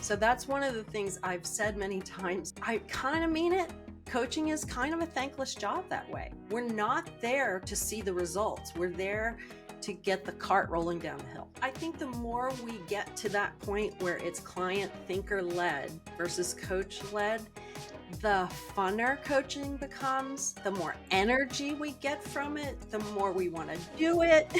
So that's one of the things I've said many times. I kind of mean it. Coaching is kind of a thankless job that way. We're not there to see the results. We're there to get the cart rolling down the hill. I think the more we get to that point where it's client thinker led versus coach led, the funner coaching becomes, the more energy we get from it, the more we want to do it.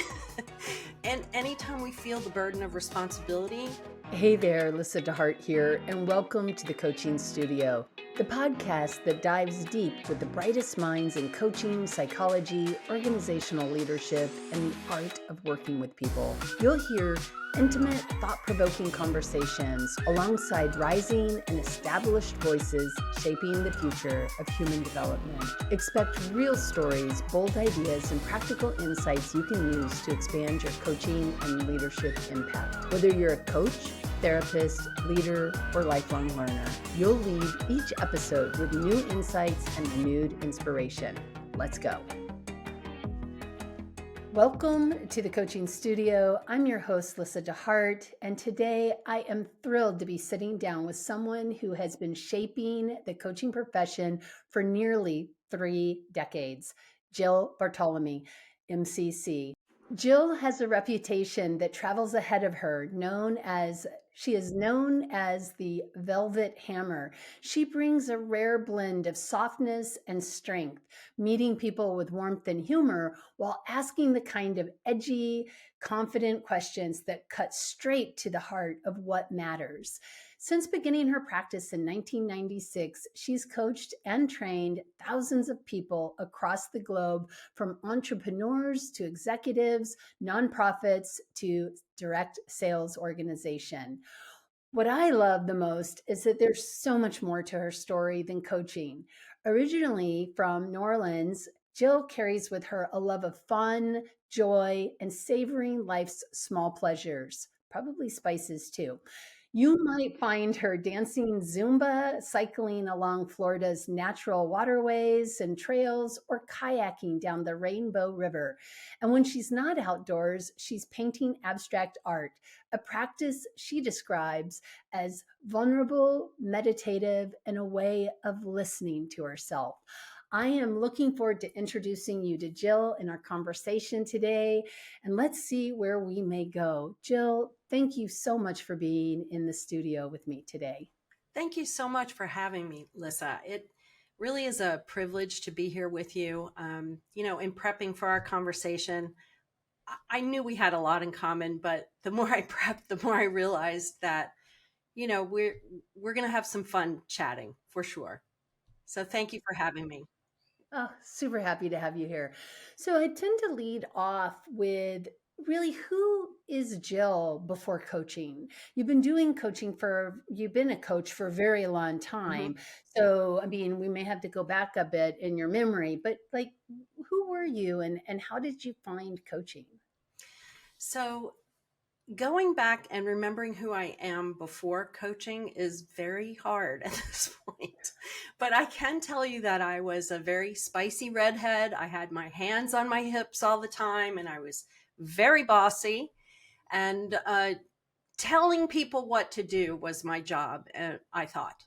And anytime we feel the burden of responsibility. Hey there, Lyssa and deHart here, and welcome to the Coaching Studio, the podcast that dives deep with the brightest minds in coaching, psychology, organizational leadership, and the art of working with people. You'll hear intimate, thought-provoking conversations alongside rising and established voices shaping the future of human development. Expect real stories, bold ideas, and practical insights you can use to expand your coaching and leadership impact. Whether you're a coach, therapist, leader, or lifelong learner, you'll leave each episode with new insights and renewed inspiration. Let's go. Welcome to the Coaching Studio. I'm your host, Lyssa and deHart, and today I am thrilled to be sitting down with someone who has been shaping the coaching profession for nearly 3 decades, Jille Bartolome, MCC. Jille has a reputation that travels ahead of her, she is known as the Velvet Hammer. She brings a rare blend of softness and strength, meeting people with warmth and humor while asking the kind of edgy, confident questions that cut straight to the heart of what matters. Since beginning her practice in 1996, she's coached and trained thousands of people across the globe, from entrepreneurs to executives, nonprofits to direct sales organization. What I love the most is that there's so much more to her story than coaching. Originally from New Orleans, Jille carries with her a love of fun, joy, and savoring life's small pleasures, probably spices too. You might find her dancing Zumba, cycling along Florida's natural waterways and trails, or kayaking down the Rainbow River. And when she's not outdoors, she's painting abstract art, a practice she describes as vulnerable, meditative, and a way of listening to herself. I am looking forward to introducing you to Jille in our conversation today, and let's see where we may go. Jille, thank you so much for being in the studio with me today. Thank you so much for having me, Lyssa. It really is a privilege to be here with you. In prepping for our conversation, I knew we had a lot in common, but the more I prepped, the more I realized that, we're going to have some fun chatting for sure. So thank you for having me. Oh, super happy to have you here. So I tend to lead off with really, who is Jille before coaching? You've been a coach for a very long time. Mm-hmm. So, I mean, we may have to go back a bit in your memory, but like, who were you and how did you find coaching? So going back and remembering who I am before coaching is very hard at this point. But I can tell you that I was a very spicy redhead. I had my hands on my hips all the time, and I was very bossy. And telling people what to do was my job, I thought.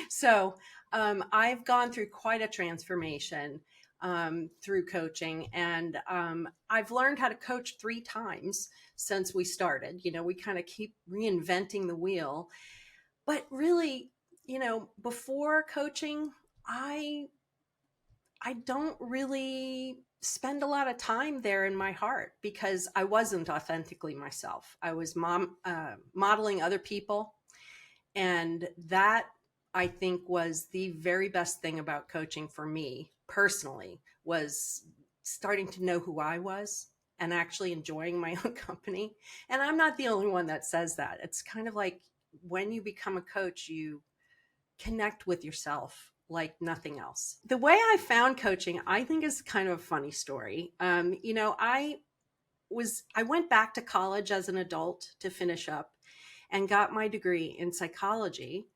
So I've gone through quite a transformation through coaching, and I've learned how to coach 3 times since we started. We kind of keep reinventing the wheel, but really, before coaching, I don't really spend a lot of time there in my heart because I wasn't authentically myself. I was modeling other people, and that, I think, was the very best thing about coaching for me personally, was starting to know who I was and actually enjoying my own company. And I'm not the only one that says that. It's kind of like when you become a coach, you connect with yourself like nothing else. The way I found coaching, I think, is kind of a funny story. I went back to college as an adult to finish up and got my degree in psychology.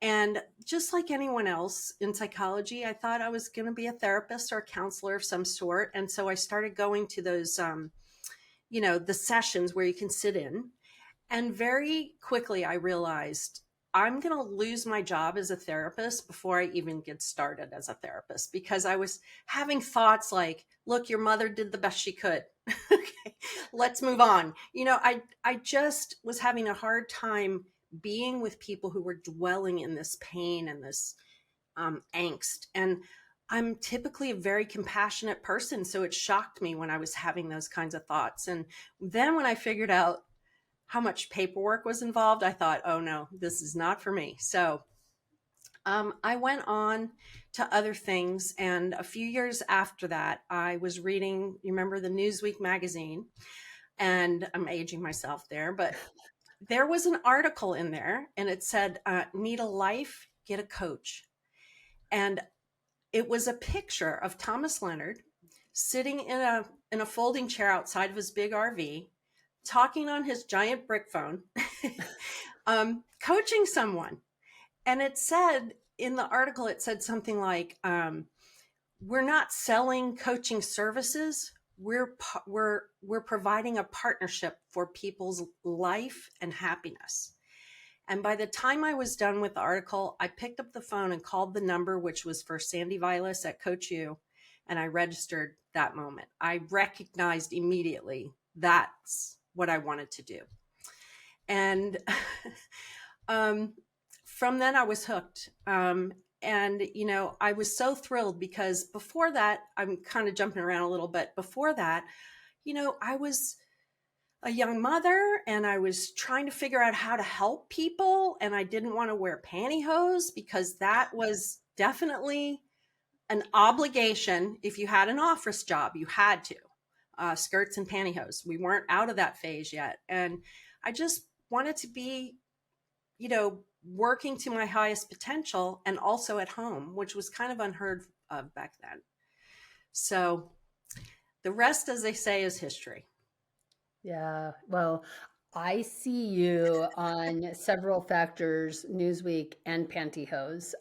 And just like anyone else in psychology, I thought I was going to be a therapist or a counselor of some sort. And so I started going to those, the sessions where you can sit in. And very quickly, I realized I'm going to lose my job as a therapist before I even get started as a therapist, because I was having thoughts like, look, your mother did the best she could. Okay, let's move on. I just was having a hard time being with people who were dwelling in this pain and this angst. And I'm typically a very compassionate person. So it shocked me when I was having those kinds of thoughts. And then when I figured out how much paperwork was involved, I thought, oh no, this is not for me. So I went on to other things. And a few years after that, I was reading, you remember the Newsweek magazine? And I'm aging myself there, but there was an article in there and it said, need a life, get a coach. And it was a picture of Thomas Leonard sitting in a folding chair outside of his big RV, talking on his giant brick phone, coaching someone. And it said in the article, it said something like, "We're not selling coaching services. We're providing a partnership for people's life and happiness." And by the time I was done with the article, I picked up the phone and called the number, which was for Sandy Vilas at Coach U, and I registered that moment. I recognized immediately that's what I wanted to do. And from then I was hooked. And, I was so thrilled because before that, I'm kind of jumping around a little bit. Before that, I was a young mother and I was trying to figure out how to help people. And I didn't want to wear pantyhose because that was definitely an obligation. If you had an office job, you had to skirts and pantyhose. We weren't out of that phase yet. And I just wanted to be, working to my highest potential and also at home, which was kind of unheard of back then. So the rest, as they say, is history. Yeah. Well, I see you on several factors, Newsweek and pantyhose.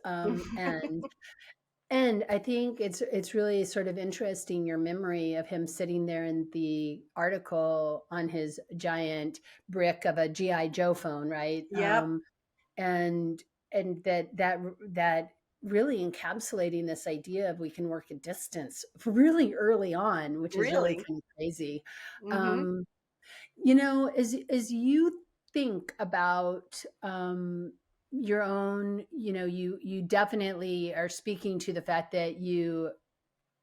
And I think it's really sort of interesting your memory of him sitting there in the article on his giant brick of a GI Joe phone, right? Yep, And that really encapsulating this idea of we can work at distance really early on, which is really really. kind of crazy. Hmm. Um, as you think about your own, you definitely are speaking to the fact that you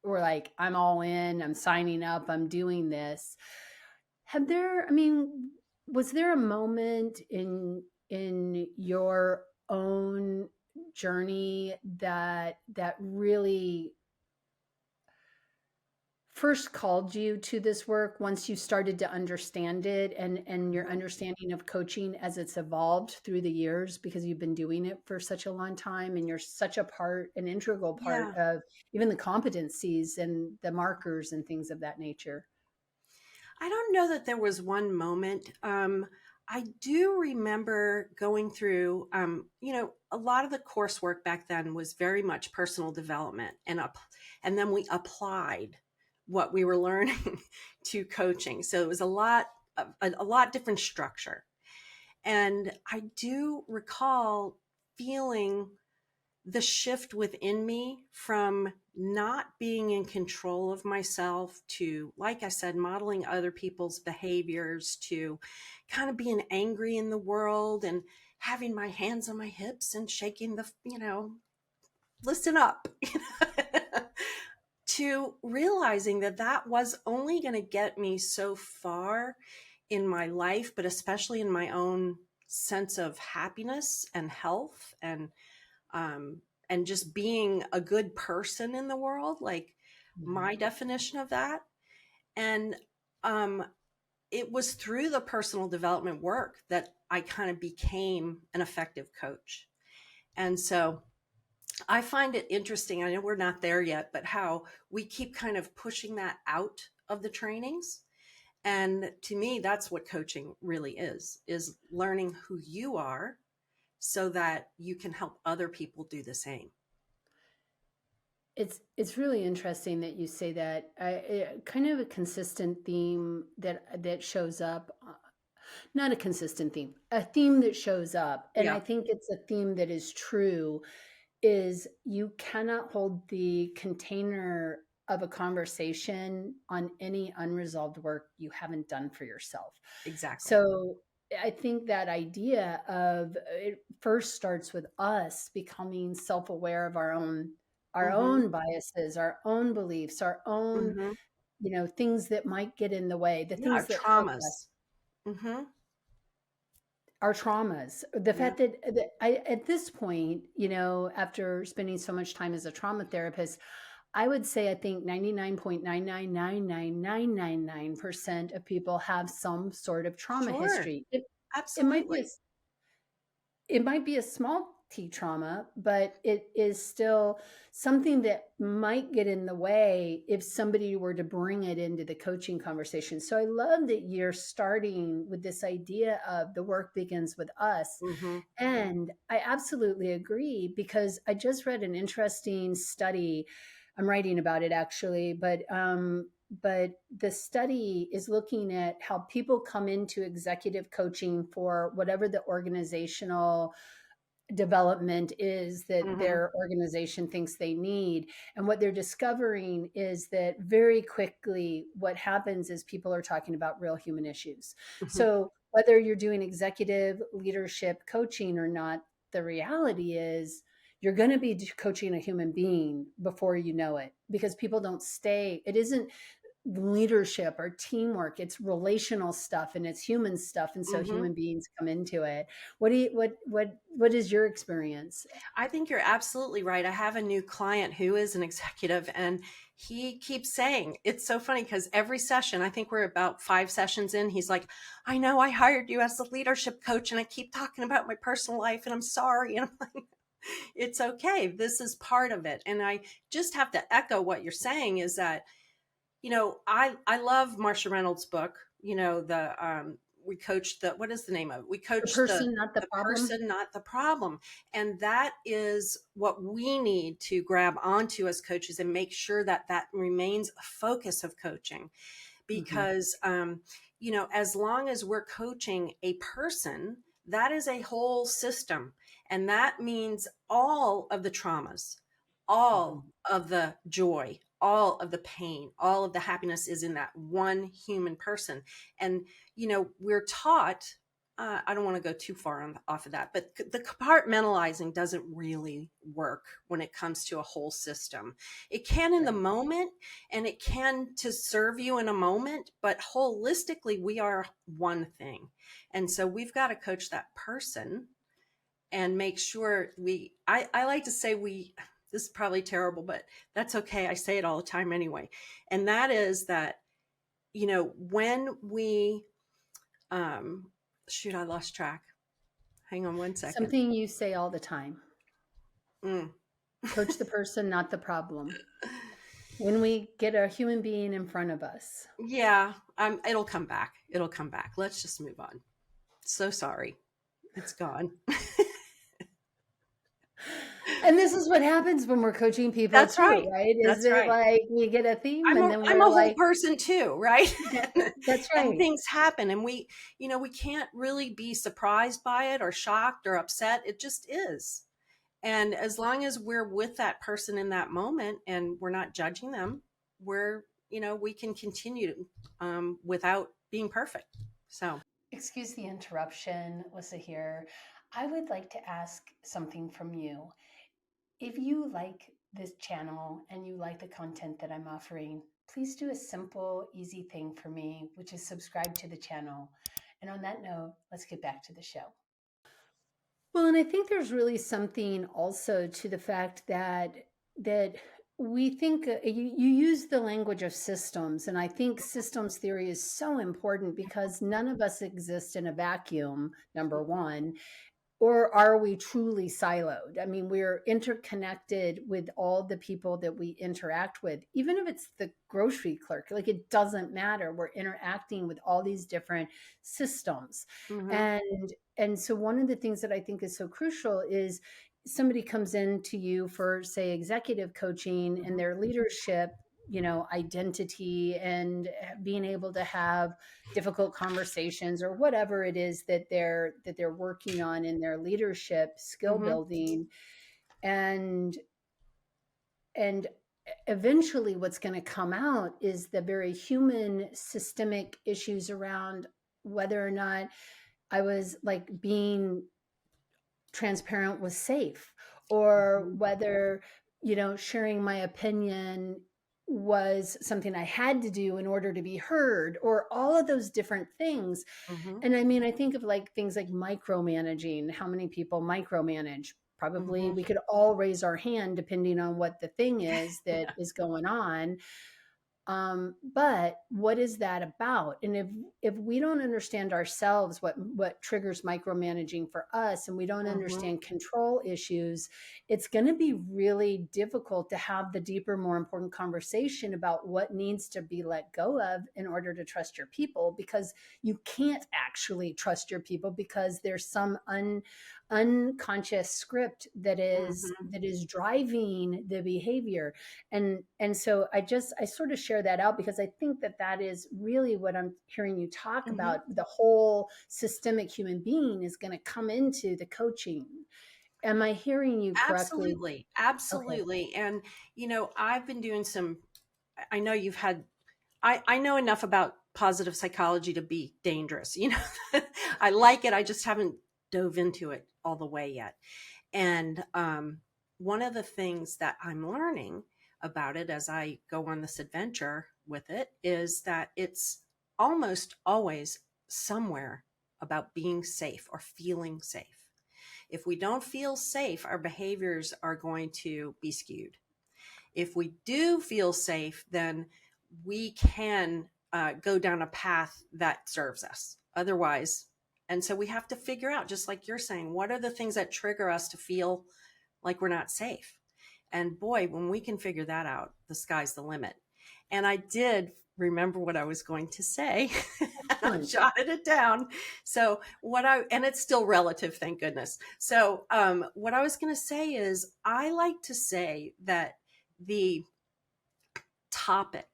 were like, I'm all in, I'm signing up, I'm doing this. Was there a moment in your own journey that really first called you to this work once you started to understand it and your Hmm. understanding of coaching as it's evolved through the years because you've been doing it for such a long time and you're such an integral part Yeah. of even the competencies and the markers and things of that nature? I don't know that there was one moment. I do remember going through, a lot of the coursework back then was very much personal development, and then we applied what we were learning to coaching. So it was a lot different structure. And I do recall feeling the shift within me from not being in control of myself to, like I said, modeling other people's behaviors, to kind of being angry in the world and having my hands on my hips and shaking listen up, to realizing that that was only going to get me so far in my life, but especially in my own sense of happiness and health um, and just being a good person in the world, like Mhm. my definition of that. And um, it was through the personal development work that I kind of became an effective coach. And so I find it interesting. I know we're not there yet, but how we keep kind of pushing that out of the trainings. And to me, that's what coaching really is learning who you are so that you can help other people do the same. It's really interesting that you say that. Kind of a consistent theme that shows up. Not a consistent theme, a theme that shows up. And I Yeah, think it's a theme that is true is you cannot hold the container of a conversation on any unresolved work you haven't done for yourself. exactly. So I think that idea of it first starts with us becoming self-aware of our Mhm. own biases, our own beliefs, our own, Mhm. things that might get in the way, the Yeah, things that hurt us, traumas. Mhm. our traumas. The Yeah. fact that I, at this point, after spending so much time as a trauma therapist, I would say I think 99.9999999% of people have some sort of trauma Sure. history. It might be Absolutely. a small T trauma, but it is still something that might get in the way if somebody were to bring it into the coaching conversation. So I love that you're starting with this idea of the work begins with us. Mhm. And I absolutely agree because I just read an interesting study. I'm writing about it actually, but the study is looking at how people come into executive coaching for whatever the organizational development is that Mhm. their organization thinks they need. And what they're discovering is that very quickly, what happens is people are talking about real human issues. Mhm. So whether you're doing executive leadership coaching or not, the reality is you're going to be coaching a human being before you know it because people don't stay. It isn't leadership or teamwork, it's relational stuff and it's human stuff, and so Mhm. human beings come into it. What is your experience? I think you're absolutely right. I have a new client who is an executive, and he keeps saying, it's so funny because every session, I think we're about 5 sessions in, he's like, I know I hired you as a leadership coach and I keep talking about my personal life and I'm sorry. And I'm like, it's okay. This is part of it. And I just have to echo what you're saying is that, I love Marsha Reynolds' book, we coached the, what is the name of it? We The coached person, not the the problem. person, not the problem. And that is what we need to grab onto as coaches and make sure that that remains a focus of coaching. Hmm. Because, as long as we're coaching a person, that is a whole system. And that means all of the traumas, all Hmm. of the joy, all of the pain, all of the happiness is in that one human person. And, we're taught, I don't want to go too far off of that, but the compartmentalizing doesn't really work when it comes to a whole system. It can in the Right. moment, and it can to serve you in a moment, but holistically, we are one thing. And so we've got to coach that person and make sure I like to say this is probably terrible, but that's okay. I say it all the time anyway. And that is that, when we, um, shoot, I lost track. Hang on one second. Something you say all the time: Mm. coach the person, not the problem. When we get a human being in front of us, Yeah, it'll come back. It'll come back. Let's just move on. So sorry. It's gone. and this is what happens when we're coaching people That's too, right. right? Is That's it right. like we get a theme I'm and a then I'm we're a whole like, person too, right? that's And right. things happen, and we can't really be surprised by it or shocked or upset. It just is. And as long as we're with that person in that moment and we're not judging them, we can continue without being perfect. So, Excuse the interruption, Lyssa here. I would like to ask something from you. If you like this channel and you like the content that I'm offering, please do a simple, easy thing for me, which is subscribe to the channel. And on that note, let's get back to the show. Well, and I think there's really something also to the fact that we think you use the language of systems, and I think systems theory is so important because none of us exist in a vacuum, number one, or are we truly siloed? I mean, we're interconnected with all the people that we interact with, even if it's the grocery clerk, like it doesn't matter. We're interacting with all these different systems. mhm, And so one of the things that I think is so crucial is somebody comes in to you for, say, executive coaching and mhm, their leadership. identity and being able to have difficult conversations or whatever it is that they're working on in their leadership skill Mm-hmm. building. And and eventually what's going to come out is the very human systemic issues around whether or not I was like being transparent was safe, or Mm-hmm. whether sharing my opinion was something I had to do in order to be heard, or all of those different things. Mm-hmm. And I mean, I think of like things like micromanaging. How many people micromanage? Probably Mm-hmm. we could all raise our hand depending on what the thing is that Yeah. is going on. But what is that about? And if we don't understand ourselves, what triggers micromanaging for us, and we don't Mm-hmm. understand control issues, it's going to be really difficult to have the deeper, more important conversation about what needs to be let go of in order to trust your people, because you can't actually trust your people because there's some unconscious script that is Mm-hmm. that is driving the behavior. And so I sort of share that out because I think that is really what I'm hearing you talk Mm-hmm. about. The whole systemic human being is going to come into the coaching. Am I hearing you correctly? Absolutely. Okay. Absolutely. And, I've been doing I know you've had, I know enough about positive psychology to be dangerous. I like it. I just haven't dove into it all the way yet. And one of the things that I'm learning about it as I go on this adventure with it is that it's almost always somewhere about being safe or feeling safe. If we don't feel safe, our behaviors are going to be skewed. If we do feel safe, then we can go down a path that serves us. Otherwise, and so we have to figure out, just like you're saying, what are the things that trigger us to feel like we're not safe? And boy, when we can figure that out, the sky's the limit. And I did remember what I was going to say. And I Excellent. jotted it down. So and it's still relative, thank goodness. So what I was going to say is I like to say that the topic,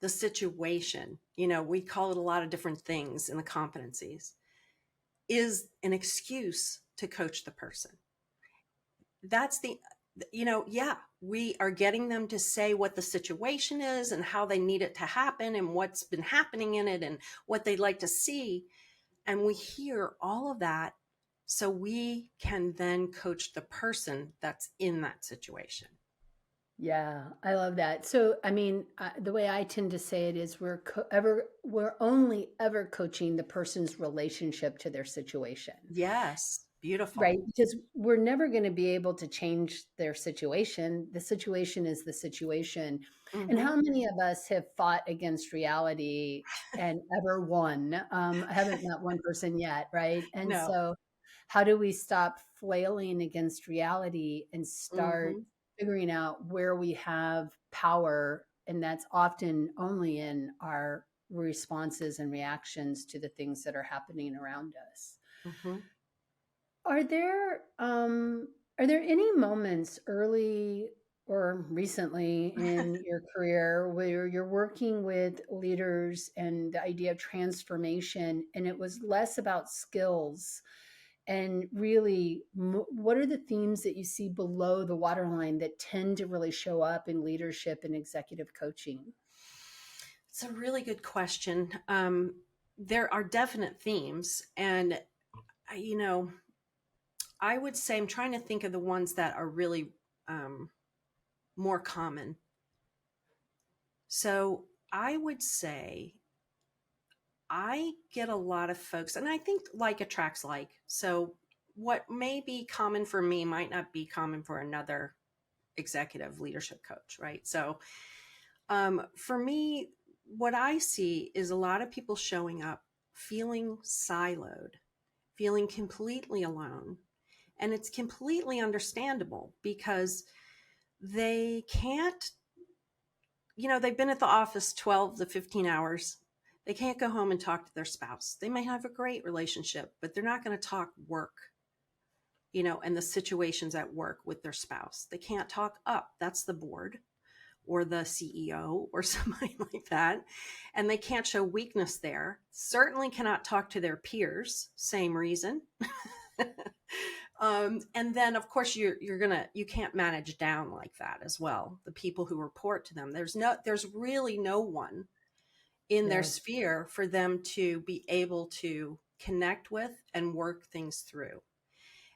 the situation, we call it a lot of different things in the competencies, is an excuse to coach the person. That's yeah, we are getting them to say what the situation is and how they need it to happen and what's been happening in it and what they'd like to see. And we hear all of that so we can then coach the person that's in that situation. Yeah, I love that. So, I mean, the way I tend to say it is we're only ever coaching the person's relationship to their situation. Yes, Right, beautiful. because we're never going to be able to change their situation. The situation is the situation. And Hmm. how many of us have fought against reality and ever won? I haven't met one person yet, right? And No. so, how do we stop flailing against reality and start Hmm. figuring out where we have power? And that's often only in our responses and reactions to the things that are happening around us. Hmm. Are there any moments early or recently in your career where you're working with leaders and the idea of transformation, and it was less about skills and really what are the themes that you see below the waterline that tend to really show up in leadership and executive coaching? It's a really good question. There are definite themes, and uh, you know, I would say I'm trying to think of the ones that are really um, more common. So I would say I get a lot of folks, and I think like attracts like. So what may be common for me might not be common for another executive leadership coach, right? So for me, what I see is a lot of people showing up feeling siloed, feeling completely alone. And it's completely understandable because they can't, they've been at the office 12 to 15 hours. They can't go home and talk to their spouse. They may have a great relationship, but they're not going to talk work, and the situations at work with their spouse. They can't talk up. That's the board. or the CEO or somebody like that, and they can't show weakness there. Certainly cannot talk to their peers. Same reason. And then of course you can't manage down like that as well. The people who report to them, there's really no one in their Yes. sphere for them to be able to connect with and work things through.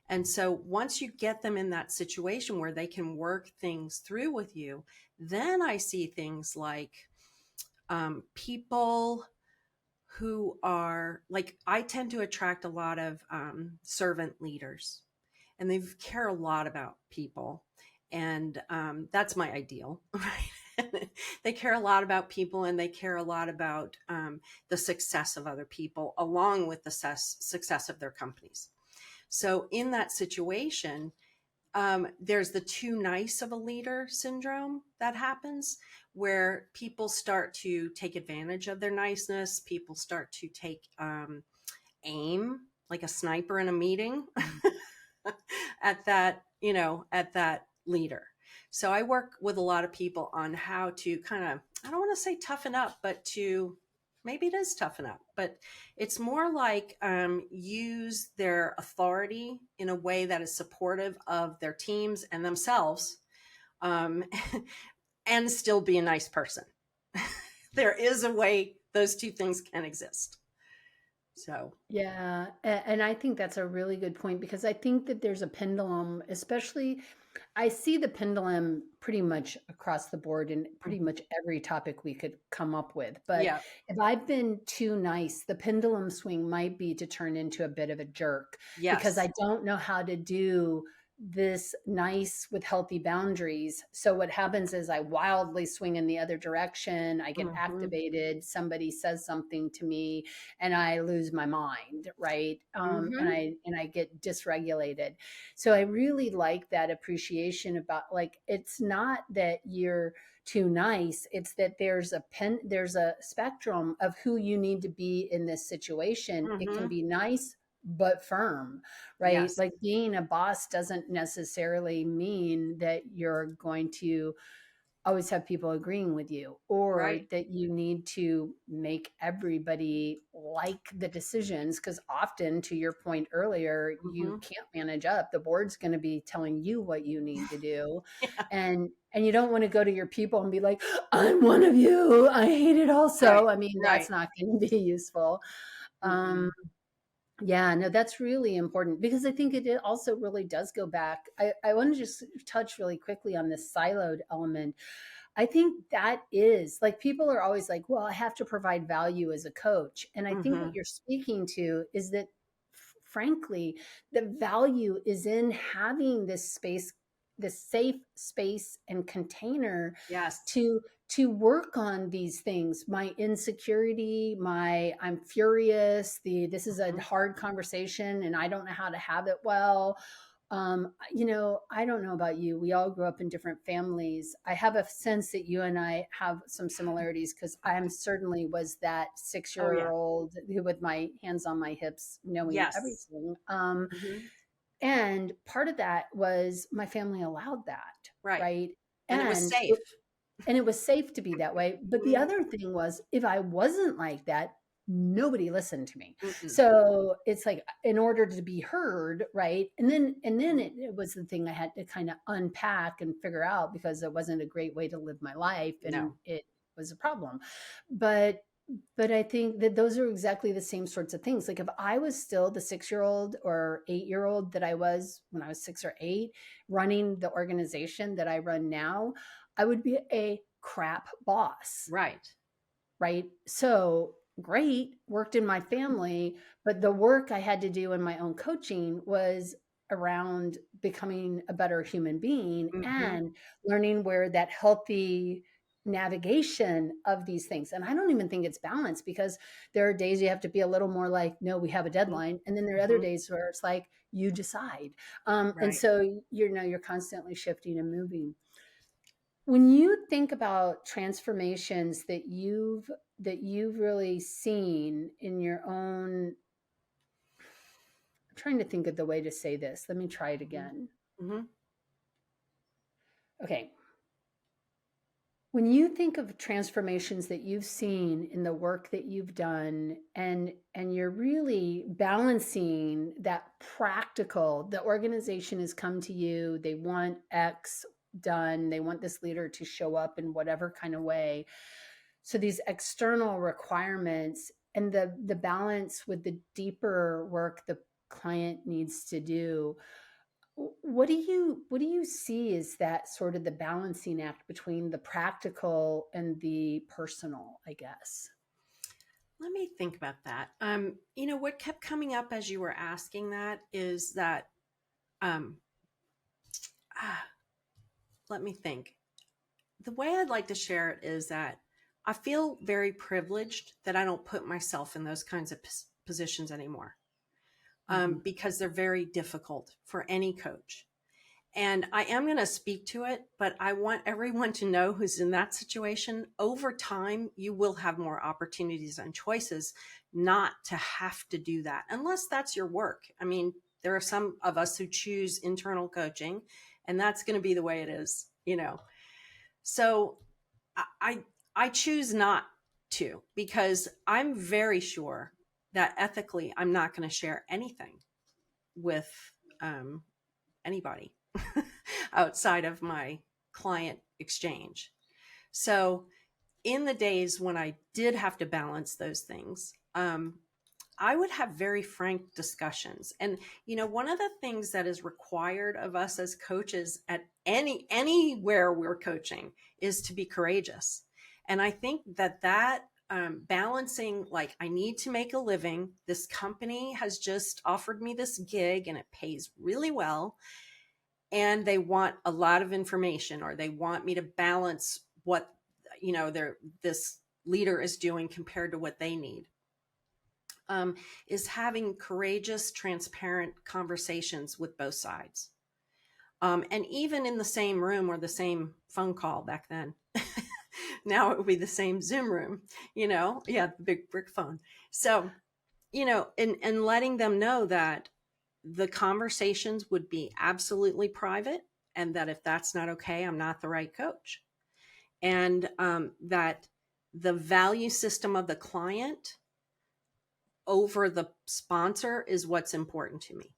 And so once you get them in that situation where they can work things through with you, then I see things like people who are like, I tend to attract a lot of servant leaders, and they care a lot about people. And that's my ideal, right? They care a lot about people, and they care a lot about the success of other people along with the success of their companies. So in that situation, there's the too nice of a leader syndrome that happens, where people start to take advantage of their niceness. People start to take aim like a sniper in a meeting at that, at that leader. So I work with a lot of people on how to kind of, I don't want to say toughen up, but to, maybe it is toughen up, but it's more like use their authority in a way that is supportive of their teams and themselves, um, and still be a nice person. There is a way those two things can exist. So, Yeah, and I think that's a really good point because I think that there's a pendulum, especially I see the pendulum pretty much across the board in pretty much every topic we could come up with. But yeah, if I've been too nice, the pendulum swing might be to turn into a bit of a jerk because yes. I don't know how to do this nice with healthy boundaries. So what happens is I wildly swing in the other direction. I get Hmm. activated. Somebody says something to me and I lose my mind, right? And Hmm. I get dysregulated. So I really like that appreciation about like it's not that you're too nice, it's that there's a spectrum of who you need to be in this situation. It can Hmm. be nice but firm, right? Yes. Like being a boss doesn't necessarily mean that you're going to always have people agreeing with you or Right. that you need to make everybody like the decisions because often to your point earlier you Hmm. can't manage up. The board's going to be telling you what you need to do, Yeah. and you don't want to go to your people and be like, I'm one of you, I hate it also. Right. I mean, Right. that's not going to be useful. um Mm-mm. yeah, no, that's really important because I think it also really does go back. I want to just touch really quickly on this siloed element. I think that is like people are always like, well, I have to provide value as a coach. And I think what Hmm. you're speaking to is that, frankly, the value is in having this space, this safe space and container Yes. to to work on these things, my insecurity, my I'm furious, the this is a Hmm. hard conversation and I don't know how to have it well. I don't know about you. We all grew up in different families. I have a sense that you and I have some similarities because I'm certainly was that six Oh, yeah. year old who, with my hands on my hips, knowing Yes. everything. Hmm. And part of that was my family allowed that, Right. right? And it was And safe. and it was safe to be that way. But the Hmm. other thing was, if I wasn't like that, nobody listened to me. Mm-mm. So it's like, in order to be heard, right? And then it was the thing I had to kind of unpack and figure out because it wasn't a great way to live my life, and No. it was a problem. But but I think that those are exactly the same sorts of things. Like if I was still the 6 year old or 8 year old that I was when I was 6 or 8, running the organization that I run now, I would be a crap boss, Right. right? So great, worked in my family, but the work I had to do in my own coaching was around becoming a better human being Hmm. and learning where that healthy navigation of these things. And I don't even think it's balanced because there are days you have to be a little more like, no, we have a deadline. And then there are other Hmm. days where it's like, you decide. And Right. so you're constantly shifting and moving. When you think about transformations that you've really seen in your own, I'm trying to think of the way to say this. Let me try it Hmm. again. Hmm. Okay. When you think of transformations that you've seen in the work that you've done, and you're really balancing that practical, the organization has come to you, they want X done, they want this leader to show up in whatever kind of way. So these external requirements and the balance with the deeper work the client needs to do, what do you see is that sort of the balancing act between the practical and the personal, I guess? Let me think about that. What kept coming up as you were asking that is that, um, ah, let me think. The way I'd like to share it is that I feel very privileged that I don't put myself in those kinds of positions anymore, Mhm. because they're very difficult for any coach. And I am going to speak to it, but I want everyone to know who's in that situation. Over time, you will have more opportunities and choices not to have to do that unless that's your work. I mean, there are some of us who choose internal coaching, and that's going to be the way it is. So I I choose not to, because I'm very sure that ethically I'm not going to share anything with um, anybody outside of my client exchange. So in the days when I did have to balance those things, I would have very frank discussions. And one of the things that is required of us as coaches at anywhere we're coaching is to be courageous. And I think that balancing, like, I need to make a living. This company has just offered me this gig and it pays really well, and they want a lot of information, or they want me to balance what this leader is doing compared to what they need, is having courageous, transparent conversations with both sides. And even in the same room or the same phone call back then, now it would be the same Zoom room, yeah, the big brick phone. So, and letting them know that the conversations would be absolutely private, and that if that's not okay, I'm not the right coach. And that the value system of the client over the sponsor is what's important to me.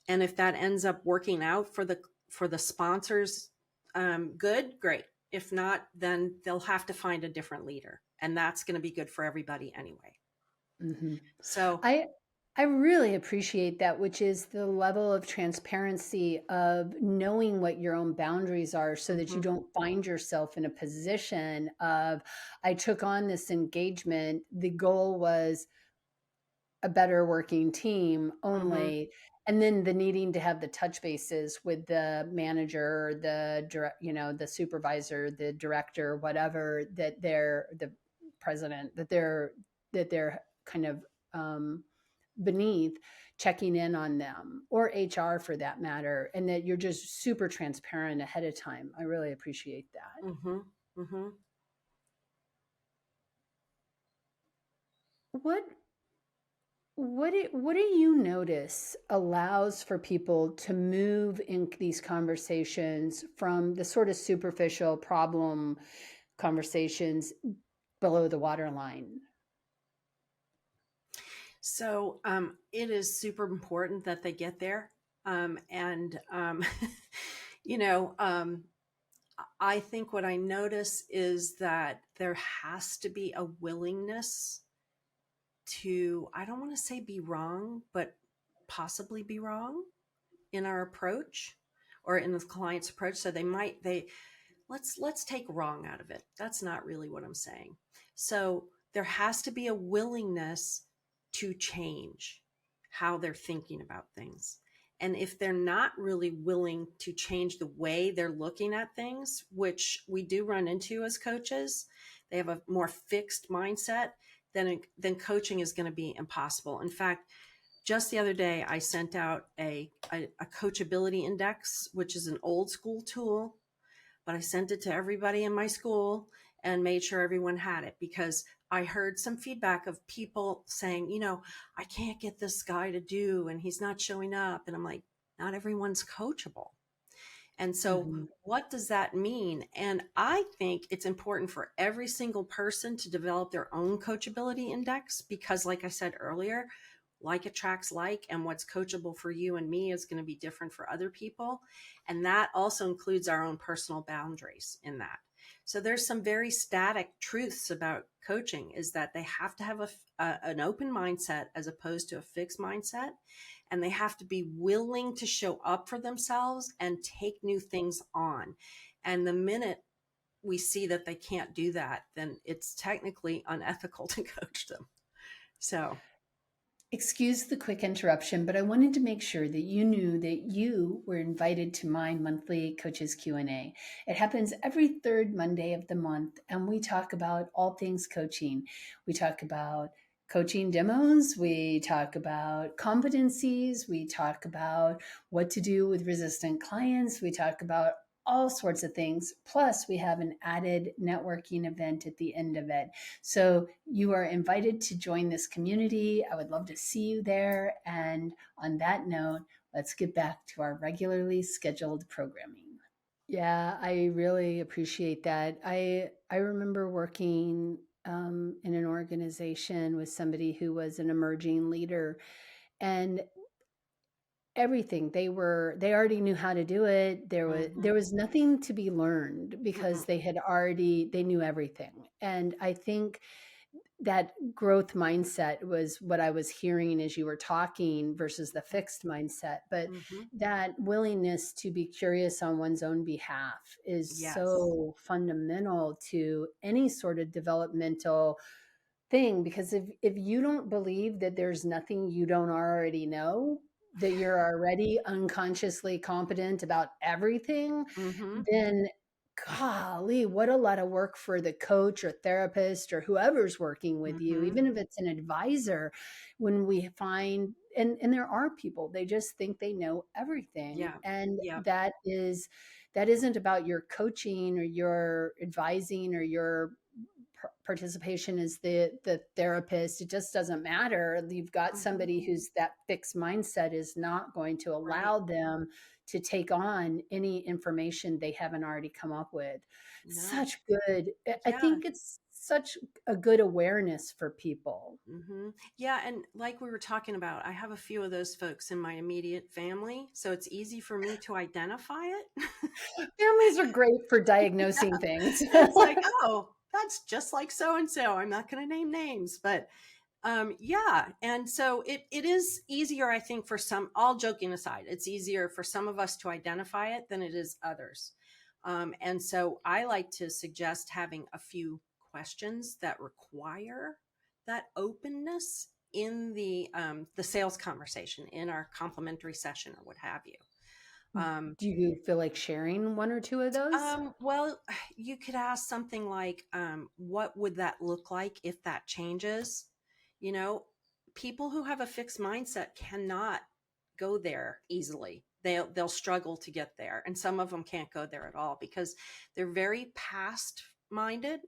And if that ends up working out for the sponsors, good, great. If not, then they'll have to find a different leader, and that's going to be good for everybody anyway. Mhm. So, I I really appreciate that, which is the level of transparency of knowing what your own boundaries are so that you mhm, don't find yourself in a position of, I took on this engagement. The goal was a better working team mhm, only, and then the needing to have the touch bases with the manager, the direct, the supervisor, the director, whatever, that they're the president, that they're kind of um, beneath, checking in on them, or HR for that matter, and that you're just super transparent ahead of time. I really appreciate that. mhm, mhm. What what do you notice allows for people to move in these conversations from the sort of superficial problem conversations below the waterline? So it is super important that they get there. And, you know, um, I think what I notice is that there has to be a willingness to, I don't want to say be wrong, but possibly be wrong in our approach, or in the client's approach. So let's take wrong out of it. That's not really what I'm saying. So there has to be a willingness to change how they're thinking about things. And if they're not really willing to change the way they're looking at things, which we do run into as coaches, they have a more fixed mindset, then coaching is going to be impossible. In fact, just the other day, I sent out a coachability index, which is an old school tool, but I sent it to everybody in my school and made sure everyone had it, because I heard some feedback of people saying, I can't get this guy to do, and he's not showing up. And I'm like, not everyone's coachable. And so, Mhm. what does that mean? And I think it's important for every single person to develop their own coachability index because, like I said earlier, like attracts like, and what's coachable for you and me is going to be different for other people. And that also includes our own personal boundaries in that. So there's some very static truths about coaching is that they have to have an open mindset as opposed to a fixed mindset. And they have to be willing to show up for themselves and take new things on. And the minute we see that they can't do that, then it's technically unethical to coach them. So, Excuse the quick interruption, but I wanted to make sure that you knew that you were invited to my monthly Coaches Q&A. It happens every third Monday of the month, and we talk about all things coaching. We talk about coaching demos, we talk about competencies, we talk about what to do with resistant clients, we talk about all sorts of things. Plus, we have an added networking event at the end of it. So you are invited to join this community. I would love to see you there. And on that note, let's get back to our regularly scheduled programming. Yeah, I really appreciate that. I remember working in an organization with somebody who was an emerging leader, and everything they already knew how to do it. There mhm, was nothing to be learned because mm-mm, they knew everything. And I think that growth mindset was what I was hearing as you were talking versus the fixed mindset. But mhm, that willingness to be curious on one's own behalf is yes. so fundamental to any sort of developmental thing. Because if you don't believe that there's nothing you don't already know, that you're already unconsciously competent about everything, Mhm, then golly, what a lot of work for the coach or therapist or whoever's working with you, mhm, even if it's an advisor, when we find and there are people, they just think they know everything. yeah, And yeah, that isn't about your coaching or your advising or your participation as the therapist. It just doesn't matter. You've got mhm, somebody who's that fixed mindset is not going to right, allow them to take on any information they haven't already come up with. no, Such good. I yeah, think it's such a good awareness for people. yeah, and like we were talking about, I have a few of those folks in my immediate family, so it's easy for me to identify it. Families are great for diagnosing things. It's like, "Oh, that's just like so and so." I'm not gonna name names, but yeah, and so it is easier, I think, for some. All joking aside, it's easier for some of us to identify it than it is others. And so I like to suggest having a few questions that require that openness in the sales conversation in our complimentary session or what have you. Um, Do you feel like sharing one or two of those? well, you could ask something like, what would that look like if that changes? You know, people who have a fixed mindset cannot go there easily. They'll struggle to get there, and some of them can't go there at all because they're very past minded,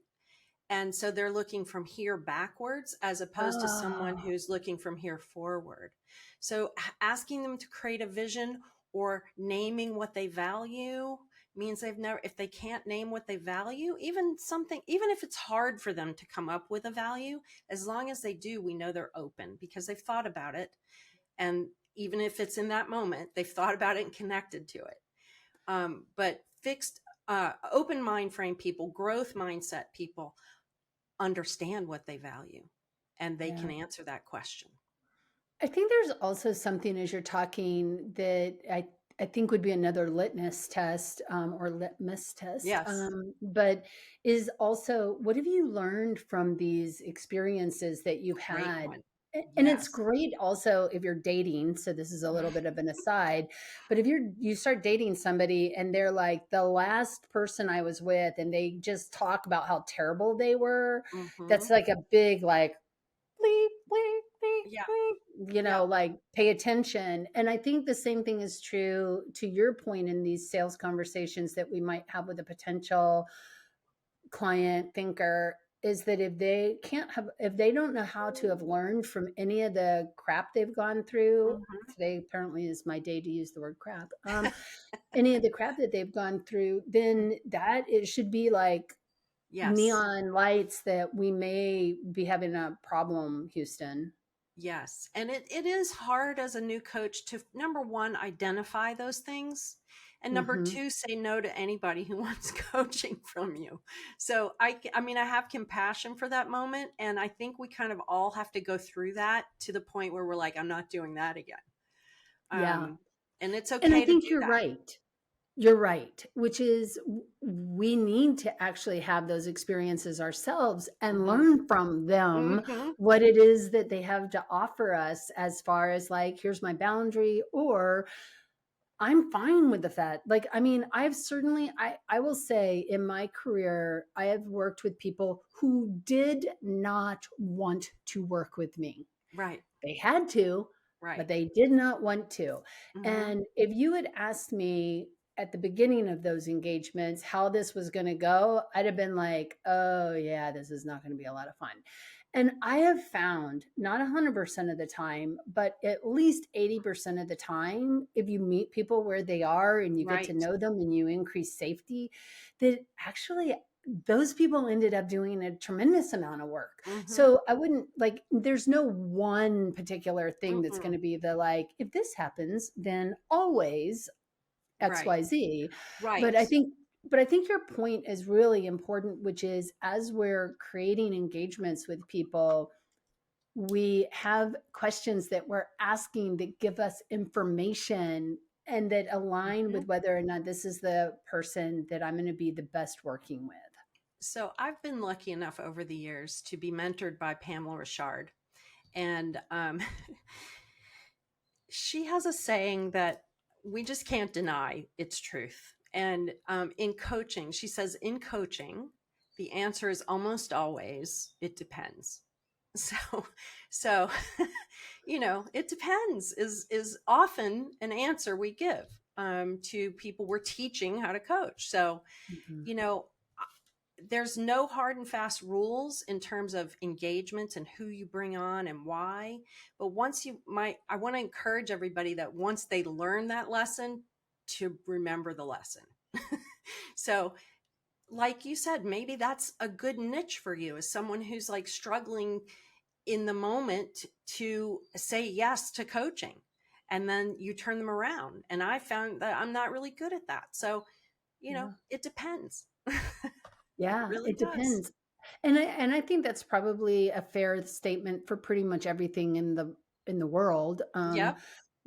and so they're looking from here backwards as opposed to someone Oh, who's looking from here forward. So asking them to create a vision or naming what they value means they've never, if they can't name what they value, even something, even if it's hard for them to come up with a value, as long as they do, we know they're open because they've thought about it. And even if it's in that moment, they've thought about it and connected to it. But fixed, open mind frame people, growth mindset people, understand what they value and they can yeah. answer that question. I think there's also something as you're talking that I think would be another litmus test or litmus test, Yes. but is also what have you learned from these experiences that you've Great had? one. And it's Yes. great also if you're dating. So this is a little bit of an aside, but if you start dating somebody and they're like the last person I was with, and they just talk about how terrible they were, that's Hmm. like a big like bleep, bleep, bleep, Yeah. bleep, Yeah. like pay attention. And I think the same thing is true to your point in these sales conversations that we might have with a potential client thinker. is that if they don't know how to have learned from any of the crap they've gone through, Mhm. today apparently is my day to use the word crap. Any of the crap that they've gone through, then that it should be like Yes. neon lights that we may be having a problem, Houston. Yes. And it is hard as a new coach to, number one, identify those things. And number Hmm. two, say no to anybody who wants coaching from you. So I mean, I have compassion for that moment. And I think we kind of all have to go through that to the point where we're like, I'm not doing that again. Yeah. Um, and it's And I okay to think do you're that. right. You're right, which is we need to actually have those experiences ourselves and Hmm. learn from them Hmm. what it is that they have to offer us as far as like, here's my boundary, or I'm fine with the fact. Like, I mean, I will say in my career, I have worked with people who did not want to work with me. Right. They had to, but Right. they did not want to. Hmm. And if you had asked me at the beginning of those engagements how this was going to go, I'd have been like, oh, yeah, this is not going to be a lot of fun. And I have found, not 100% of the time, but at least 80% of the time, if you meet people where they are and you get to Right. know them and you increase safety, that actually those people ended up doing a tremendous amount of work. Hmm. So I wouldn't like, there's no one particular thing that's going Hmm. to be the like, if this happens, then always Right. XYZ. But Right. I think, but I think your point is really important, which is as we're creating engagements with people, we have questions that we're asking that give us information and that align Mhm. with whether or not this is the person that I'm going to be the best working with. So I've been lucky enough over the years to be mentored by Pamela Richard, and she has a saying that we just can't deny its truth. And in coaching, she says, in coaching, the answer is almost always it depends. So, so it depends is often an answer we give to people we're teaching how to coach. So, Mhm. you know, there's no hard and fast rules in terms of engagements and who you bring on and why. But I want to encourage everybody that once they learn that lesson, to remember the lesson. So, like you said, maybe that's a good niche for you as someone who's like struggling in the moment to say yes to coaching. And then you turn them around. And I found that I'm not really good at that. So, Yeah. it depends. It Yeah, really it does. depends. And I think that's probably a fair statement for pretty much everything in the world. Yep.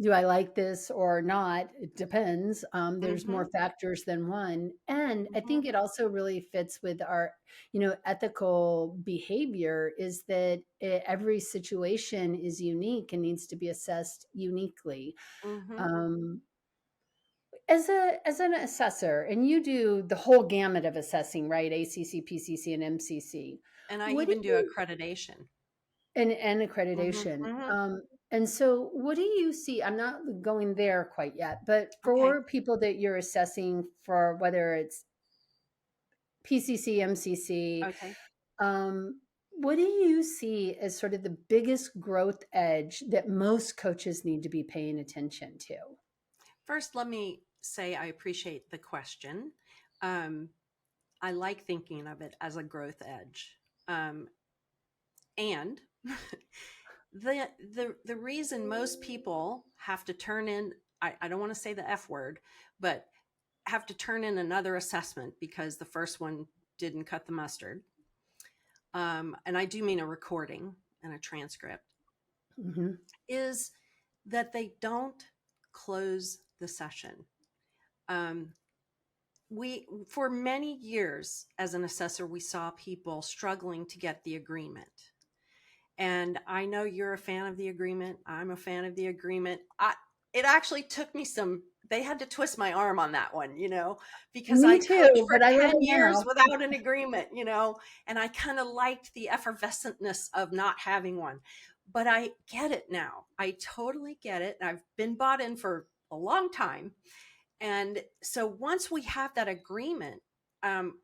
Do I like this or not? It depends. There's more Mhm. factors than one. And I Mhm. think it also really fits with our, ethical behavior is that every situation is unique and needs to be assessed uniquely. Mhm. Um, as an assessor, and you do the whole gamut of assessing, right? ACC, PCC, and MCC. And I What do even do you accreditation. and Mhm. accreditation. Mhm. And so, what do you see? I'm not going there quite yet, but Okay. for people that you're assessing for whether it's PCC, MCC, Okay. what do you see as sort of the biggest growth edge that most coaches need to be paying attention to? First, let me say I appreciate the question. Um, I like thinking of it as a growth edge. And the reason most people have to turn in, I don't want to say the F word, but have to turn in another assessment because the first one didn't cut the mustard. And I do mean a recording and a transcript, Hmm. is that they don't close the session. Um, we For many years as an assessor, we saw people struggling to get the agreement. And I know you're a fan of the agreement. I'm a fan of the agreement. It actually took me they had to twist my arm on that one, because Me I coached too, for but I get 10 it years now. without an agreement, and I kind of liked the effervescentness of not having one. But I get it now. I totally get it. I've been bought in for a long time. And so once we have that agreement,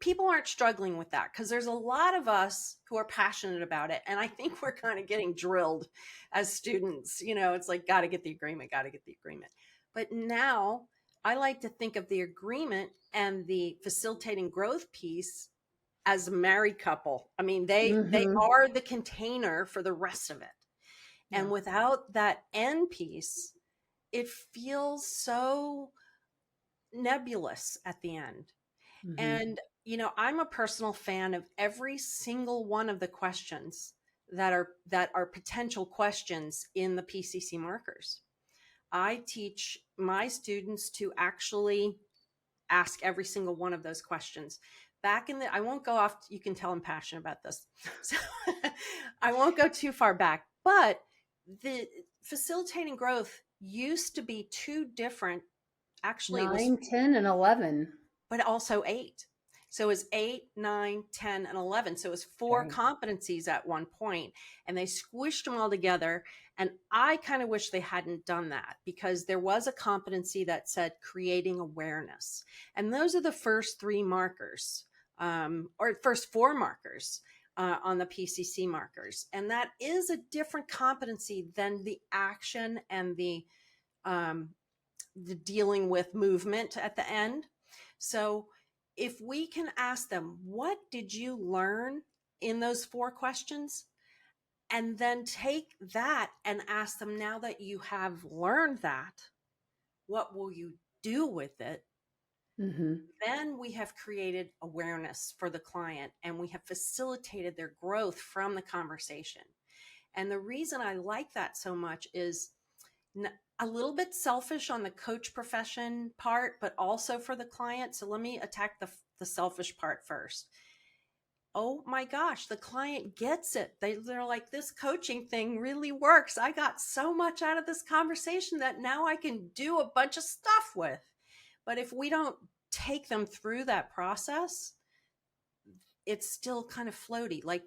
people aren't struggling with that because there's a lot of us who are passionate about it. And I think we're kind of getting drilled as students. It's like, got to get the agreement, got to get the agreement. But now I like to think of the agreement and the facilitating growth piece as a married couple. I mean, they Mm-hmm. are the container for the rest of it. Yeah. And without that end piece, it feels so nebulous at the end. Mm-hmm. And, I'm a personal fan of every single one of the questions that are potential questions in the PCC markers. I teach my students to actually ask every single one of those questions. I won't go off, you can tell I'm passionate about this. So I won't go too far back, but the facilitating growth used to be two different, actually it was, 9, 10, and 11. but also eight. So it was 8, 9, 10, and 11. So it was four Okay. competencies at one point, and they squished them all together. And I kind of wish they hadn't done that, because there was a competency that said creating awareness. And those are the first three markers, or first four markers on the PCC markers. And that is a different competency than the action and the dealing with movement at the end. So if we can ask them, what did you learn in those four questions? And then take that and ask them, now that you have learned that, what will you do with it? Mm-hmm. Then we have created awareness for the client, and we have facilitated their growth from the conversation. And the reason I like that so much is a little bit selfish on the coach profession part, but also for the client. So let me attack the selfish part first. Oh my gosh, the client gets it. They're like, this coaching thing really works. I got so much out of this conversation that now I can do a bunch of stuff with. But if we don't take them through that process, it's still kind of floaty. Like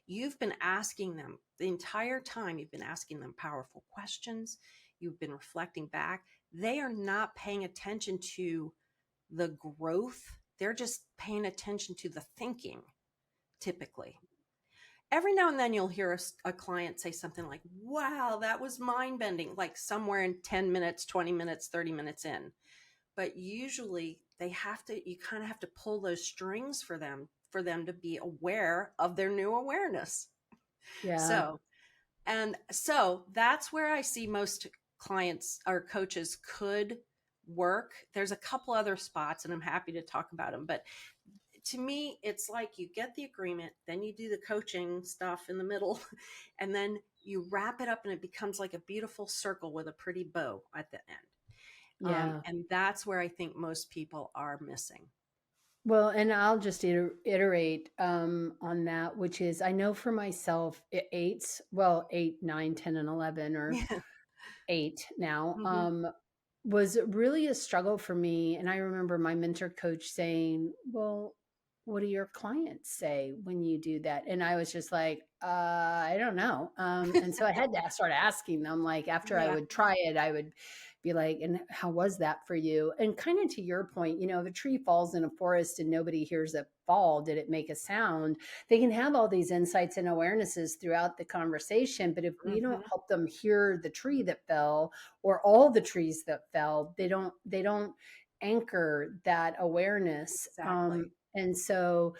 you've been asking them the entire time, you've been asking them powerful questions, you've been reflecting back. They are not paying attention to the growth. They're just paying attention to the thinking, typically. Every now and then you'll hear a client say something like, wow, that was mind bending, like somewhere in 10 minutes, 20 minutes, 30 minutes in. But usually you kind of have to pull those strings for them to be aware of their new awareness. Yeah. So that's where I see most clients or coaches could work. There's a couple other spots, and I'm happy to talk about them, but to me, it's like you get the agreement, then you do the coaching stuff in the middle, and then you wrap it up, and it becomes like a beautiful circle with a pretty bow at the end. Yeah. And that's where I think most people are missing. Well, and I'll just iterate on that, which is I know for myself, eights, well, 8, 9, 10, and 11, or Yeah. 8 now, Mm-hmm. was really a struggle for me. And I remember my mentor coach saying, well, what do your clients say when you do that? And I was just like, I don't know. And so I had to start asking them, like, after I Yeah. would try it, I would be like, and how was that for you? And kind of to your point, if a tree falls in a forest and nobody hears it fall, did it make a sound? They can have all these insights and awarenesses throughout the conversation, but if we don't Mm-hmm. help them hear the tree that fell or all the trees that fell, they don't anchor that awareness. Exactly. And so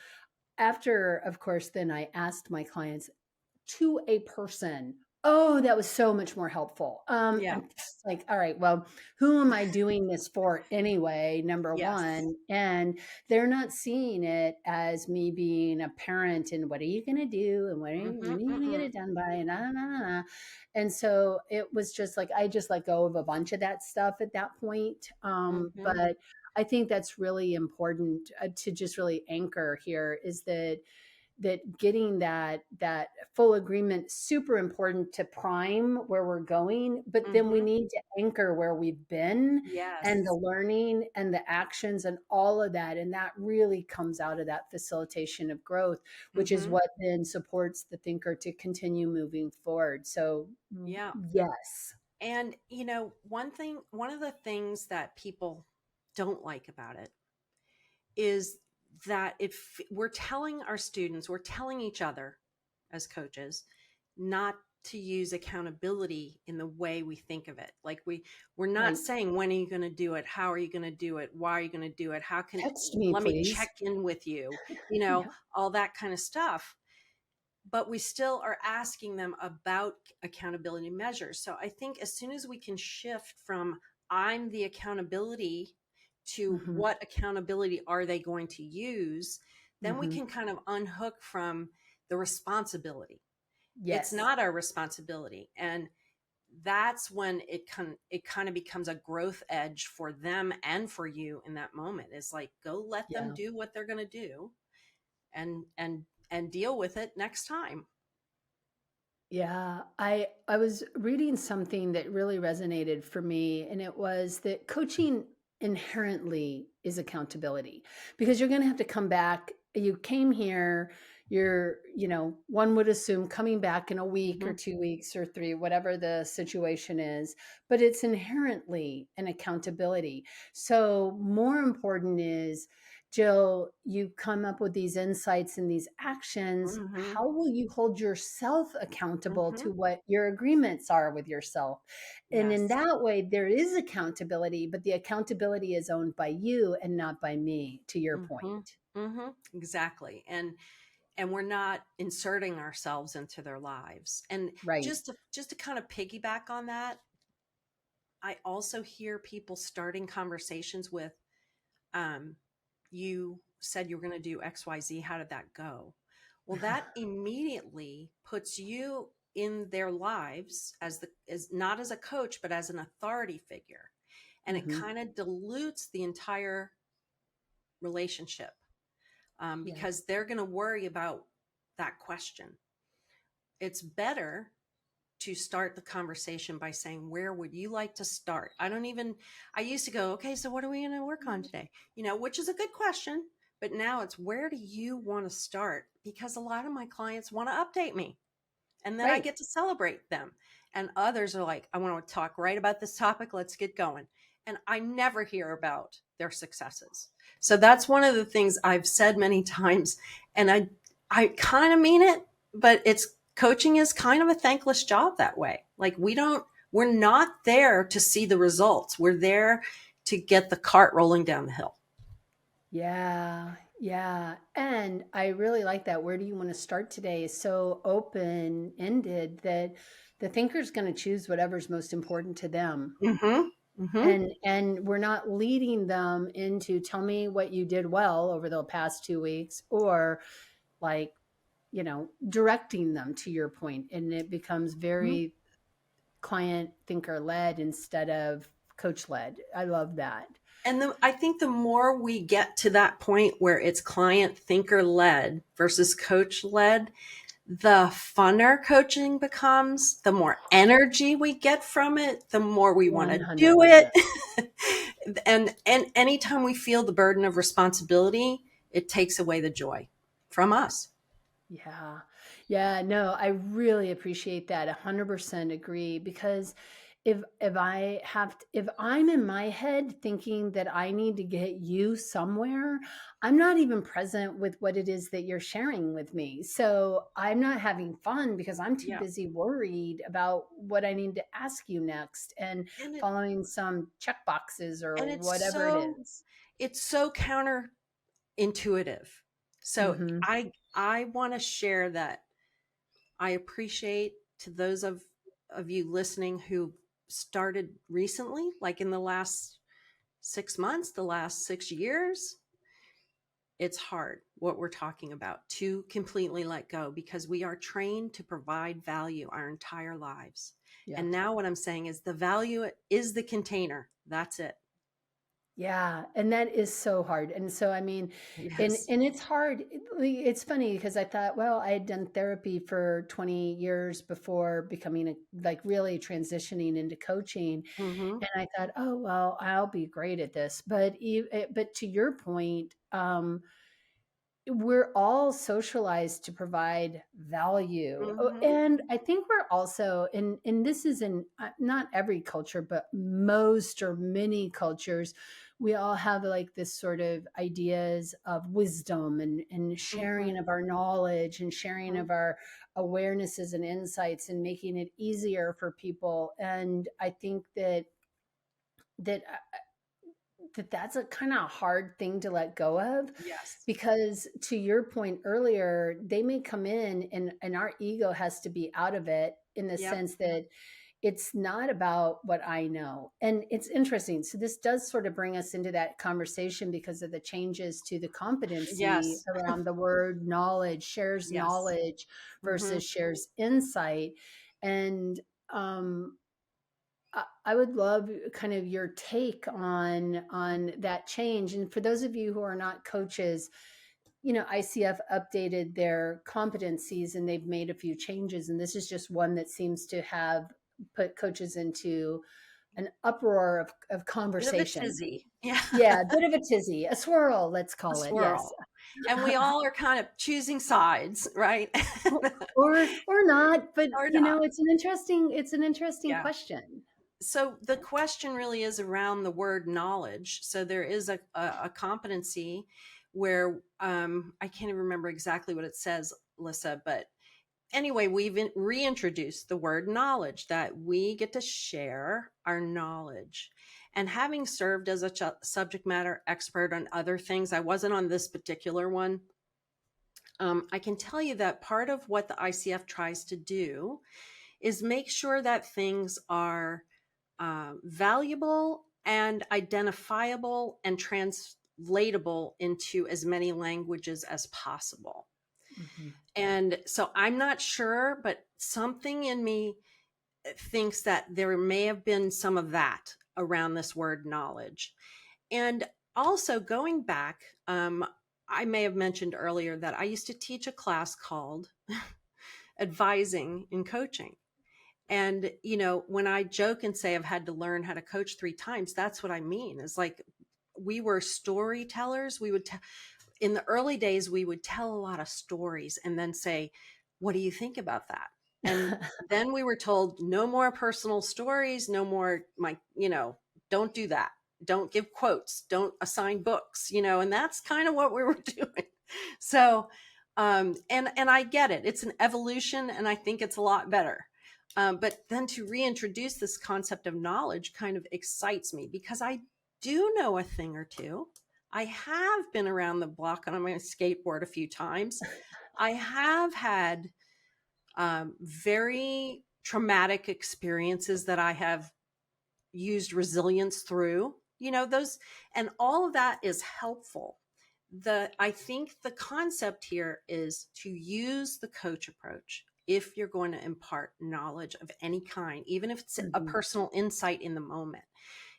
after, of course, then I asked my clients to a person. Oh, that was so much more helpful. Yeah. I'm just like, all right, well, who am I doing this for anyway? Number Yes. one. And they're not seeing it as me being a parent and what are you going to do? And Mm-hmm. when are you going to get Mm-mm. it done by? And, and so it was just like, I just let go of a bunch of that stuff at that point. Mm-hmm. But I think that's really important to just really anchor here is that getting that full agreement super important to prime where we're going, but then we Mm-hmm. need to anchor where we've been and the Yes. learning and the actions and all of that, and that really comes out of that facilitation of growth, which is Mm-hmm. what then supports the thinker to continue moving forward. So Yeah. yes. And one of the things that people don't like about it is that if we're telling our students, we're telling each other as coaches not to use accountability in the way we think of it. Like we're not Right. saying, when are you going to do it? How are you going to do it? Why are you going to do it? How can, Text me, let me please. check in with you, Yeah. all that kind of stuff. But we still are asking them about accountability measures. So I think as soon as we can shift from I'm the accountability to Hmm. what accountability are they going to use, then we Hmm. can kind of unhook from the responsibility. It's Yes. not our responsibility. And that's when it kind of becomes a growth edge for them and for you in that moment. It's like, go let them Yeah. do what they're going to do, and deal with it next time. Yeah, I was reading something that really resonated for me, and it was that coaching inherently is accountability because you're going to have to come back. You came here, one would assume coming back in a week or Hmm. 2 weeks or three, whatever the situation is, but it's inherently an accountability. So, more important is, Jill, you come up with these insights and these actions. Hmm. How will you hold yourself accountable Hmm. to what your agreements are with yourself? And in Yes. that way, there is accountability, but the accountability is owned by you and not by me, to your Hmm. point. Hmm. Exactly. And we're not inserting ourselves into their lives. And Right. just to kind of piggyback on that, I also hear people starting conversations with, um, you said you were going to do XYZ. How did that go? Well, that immediately puts you in their lives as not as a coach, but as an authority figure. And it Hmm. kind of dilutes the entire relationship, Yeah. because they're going to worry about that question. It's better to start the conversation by saying, where would you like to start? I used to go, okay, so what are we going to work on today? Which is a good question. But now it's, where do you want to start? Because a lot of my clients want to update me, and then I Right. get to celebrate them. And others are like, I want to talk right about this topic. Let's get going. And I never hear about their successes. So that's one of the things I've said many times. And I kind of mean it, but coaching is kind of a thankless job that way. Like we're not there to see the results. We're there to get the cart rolling down the hill. Yeah, yeah. And I really like that. Where do you want to start today? Is so open ended that the thinker's going to choose whatever's most important to them. Mm-hmm. Mm-hmm. And we're not leading them into tell me what you did well over the past 2 weeks, or like, directing them to your point. And it becomes very client thinker led instead of coach led. I love that. And I think the more we get to that point where it's client thinker led versus coach led, the funner coaching becomes, the more energy we get from it, the more we want to do it. 100%. And anytime we feel the burden of responsibility, it takes away the joy from us. Yeah. Yeah, no, I really appreciate that. 100% agree, because if I'm in my head thinking that I need to get you somewhere, I'm not even present with what it is that you're sharing with me. So I'm not having fun because I'm too Yeah. busy worried about what I need to ask you next and And it following some check boxes or and whatever it is. it's so counterintuitive. So Mhm. I want to share that I appreciate, to those of you listening who started recently, like in the last 6 months, the last 6 years. It's hard what we're talking about, to completely let go, because we are trained to provide value our entire lives. Yeah. And now what I'm saying is, the value is the container. That's it. Yeah, and that is so hard. And so, I mean, and Yes. and it's hard. It's funny because I thought, well, I had done therapy for 20 years before becoming like really transitioning into coaching, Mm-hmm. and I thought, oh, well, I'll be great at this. But to your point, we're all socialized to provide value. Oh, Mm-hmm. and I think we're also, and this is in not every culture, but most or many cultures, we all have like this sort of ideas of wisdom and Mhm, sharing of our knowledge and sharing mhm. of our awarenesses and insights and making it easier for people. And I think that that's a kind of hard thing to let go of, Yes. because to your point earlier, they may come in and our ego has to be out of it, in the Yep. sense that it's not about what I know. And it's interesting. So this does sort of bring us into that conversation because of the changes to the competency Yes. around the word knowledge, shares Yes. knowledge Mhm. versus shares insight. And I would love kind of your take on that change. And for those of you who are not coaches, ICF updated their competencies and they've made a few changes. And this is just one that seems to have put coaches into an uproar of Bit of a conversation. tizzy. Yeah. Yeah, a bit of a tizzy, a swirl, let's A call it. Yes. swirl. And we all are kind of choosing sides, right? Or not, but Or not. it's an interesting Yeah. question. So the question really is around the word knowledge. So there is a competency where I can't even remember exactly what it says, Lyssa, but anyway, we've reintroduced the word knowledge, that we get to share our knowledge. And having served as a subject matter expert on other things, I wasn't on this particular one. I can tell you that part of what the ICF tries to do is make sure that things are valuable and identifiable and translatable into as many languages as possible. Mhm. And so I'm not sure, but something in me thinks that there may have been some of that around this word knowledge. And also going back, I may have mentioned earlier that I used to teach a class called Advising in Coaching. And, when I joke and say I've had to learn how to coach 3 times, that's what I mean. It's like we were storytellers. In the early days, we would tell a lot of stories and then say, what do you think about that? And then we were told no more personal stories, no more, don't do that. Don't give quotes, don't assign books, and that's kind of what we were doing. So, and I get it. It's an evolution and I think it's a lot better. But then to reintroduce this concept of knowledge kind of excites me because I do know a thing or two. I have been around the block on my skateboard a few times. I have had very traumatic experiences that I have used resilience through, those, and all of that is helpful. I think the concept here is to use the coach approach if you're going to impart knowledge of any kind, even if it's a Mhm. personal insight in the moment.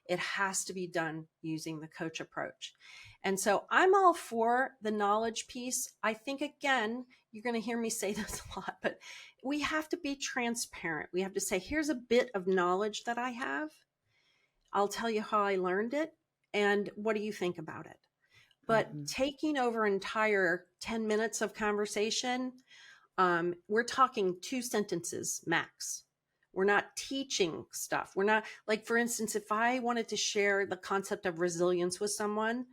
It has to be done using the coach approach. And so I'm all for the knowledge piece. I think, again, you're going to hear me say this a lot, but we have to be transparent. We have to say, here's a bit of knowledge that I have. I'll tell you how I learned it. And what do you think about it? But Mhm. taking over an entire 10 minutes of conversation, we're talking 2 sentences max. We're not teaching stuff. We're not, like, for instance, if I wanted to share the concept of resilience with someone,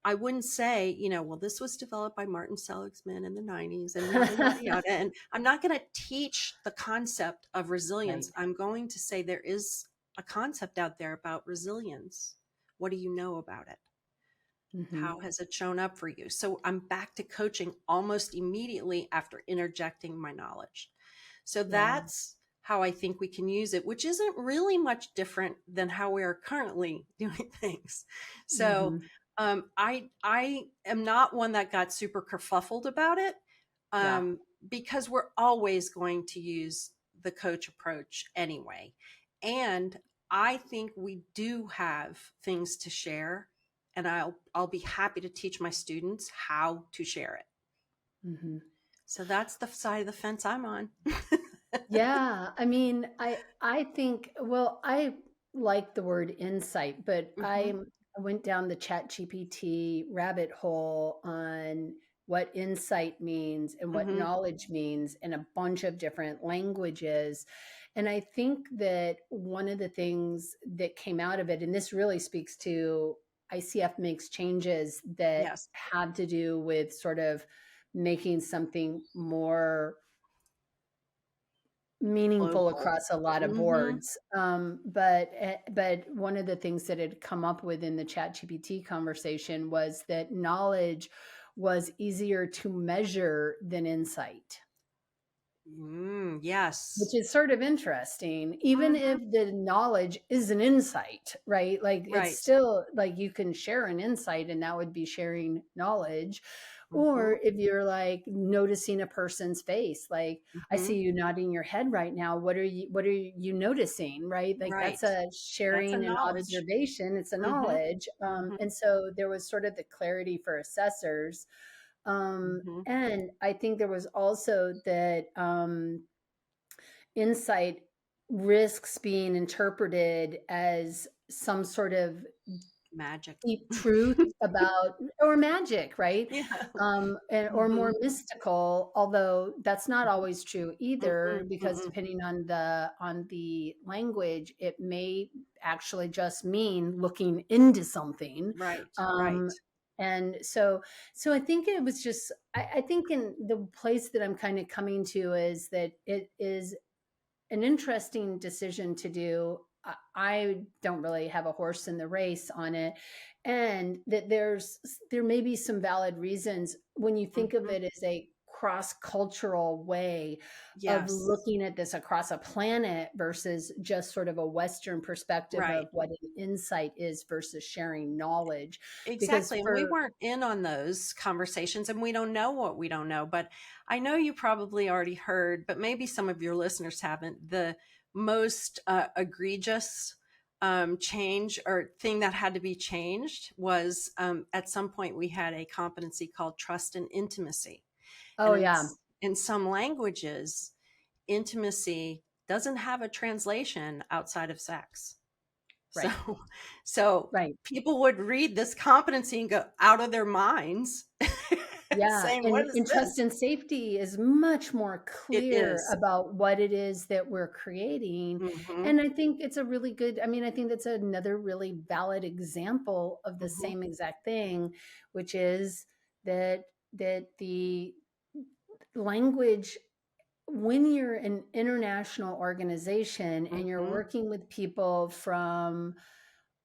I wouldn't say, well, this was developed by Martin Seligman in the 90s and yada, yada, yada. And I'm not going to teach the concept of resilience. Right. I'm going to say there is a concept out there about resilience. What do you know about it? Mhm. How has it shown up for you? So I'm back to coaching almost immediately after interjecting my knowledge. So Yeah. that's how I think we can use it, which isn't really much different than how we are currently doing things. So Mhm. I am not one that got super kerfuffled about it, Yeah. because we're always going to use the coach approach anyway. And I think we do have things to share, and I'll be happy to teach my students how to share it. Mhm. So that's the side of the fence I'm on. Yeah, I mean, I think, well, I like the word insight, but Hmm. I went down the Chat GPT rabbit hole on what insight means and what Hmm. knowledge means in a bunch of different languages. And I think that one of the things that came out of it, and this really speaks to ICF makes changes that Yes. have to do with sort of making something more meaningful Global. across a lot of Mm-hmm. boards. But one of the things that had come up within the ChatGPT conversation was that knowledge was easier to measure than insight, which Yes. is sort of interesting, even Mm-hmm. if the knowledge is an insight, right? Like it's Right. still like you can share an insight and that would be sharing knowledge. Mm-hmm. Or if you're like noticing a person's face, like I Mm-hmm. see you nodding your head right now. What are you noticing? Right? Like that's Right. a That's a sharing and knowledge. observation. It's a Mm-hmm. knowledge. Mm-hmm. And so there was sort of the clarity for assessors. Mm-hmm. And I think there was also that insight risks being interpreted as some sort of Magic. deep truth about or magic, right? Yeah. Or Mm-hmm. more mystical, although that's not always true either, Mm-mm. because Mm-mm. depending on the language, it may actually just mean looking into something. Right. Right. Um, and so I think it was just I think in the place that I'm kind of coming to is that it is an interesting decision to do. I don't really have a horse in the race on it, and that there may be some valid reasons when you think of Mm-hmm. it as a cross cultural way of Yes. looking at this across a planet versus just sort of a Western perspective Right. of what an insight is versus sharing knowledge. Because Exactly. And we for weren't in on those conversations and we don't know what we don't know. But I know you probably already heard, but maybe some of your listeners haven't. The most egregious change or thing that had to be changed was at some point we had a competency called trust and intimacy. oh And yeah, in some languages, intimacy doesn't have a translation outside of sex. So, right. so Right. people would read this competency and go out of their minds Yeah, saying, what is and trust this? and safety is much more It clear is. about what it is that we're creating. Mm-hmm. And I think it's a really good, I mean, I think that's another really valid example of the Mm-hmm. same exact thing, which is that the language, when you're an international organization and you're Mm-hmm. working with people from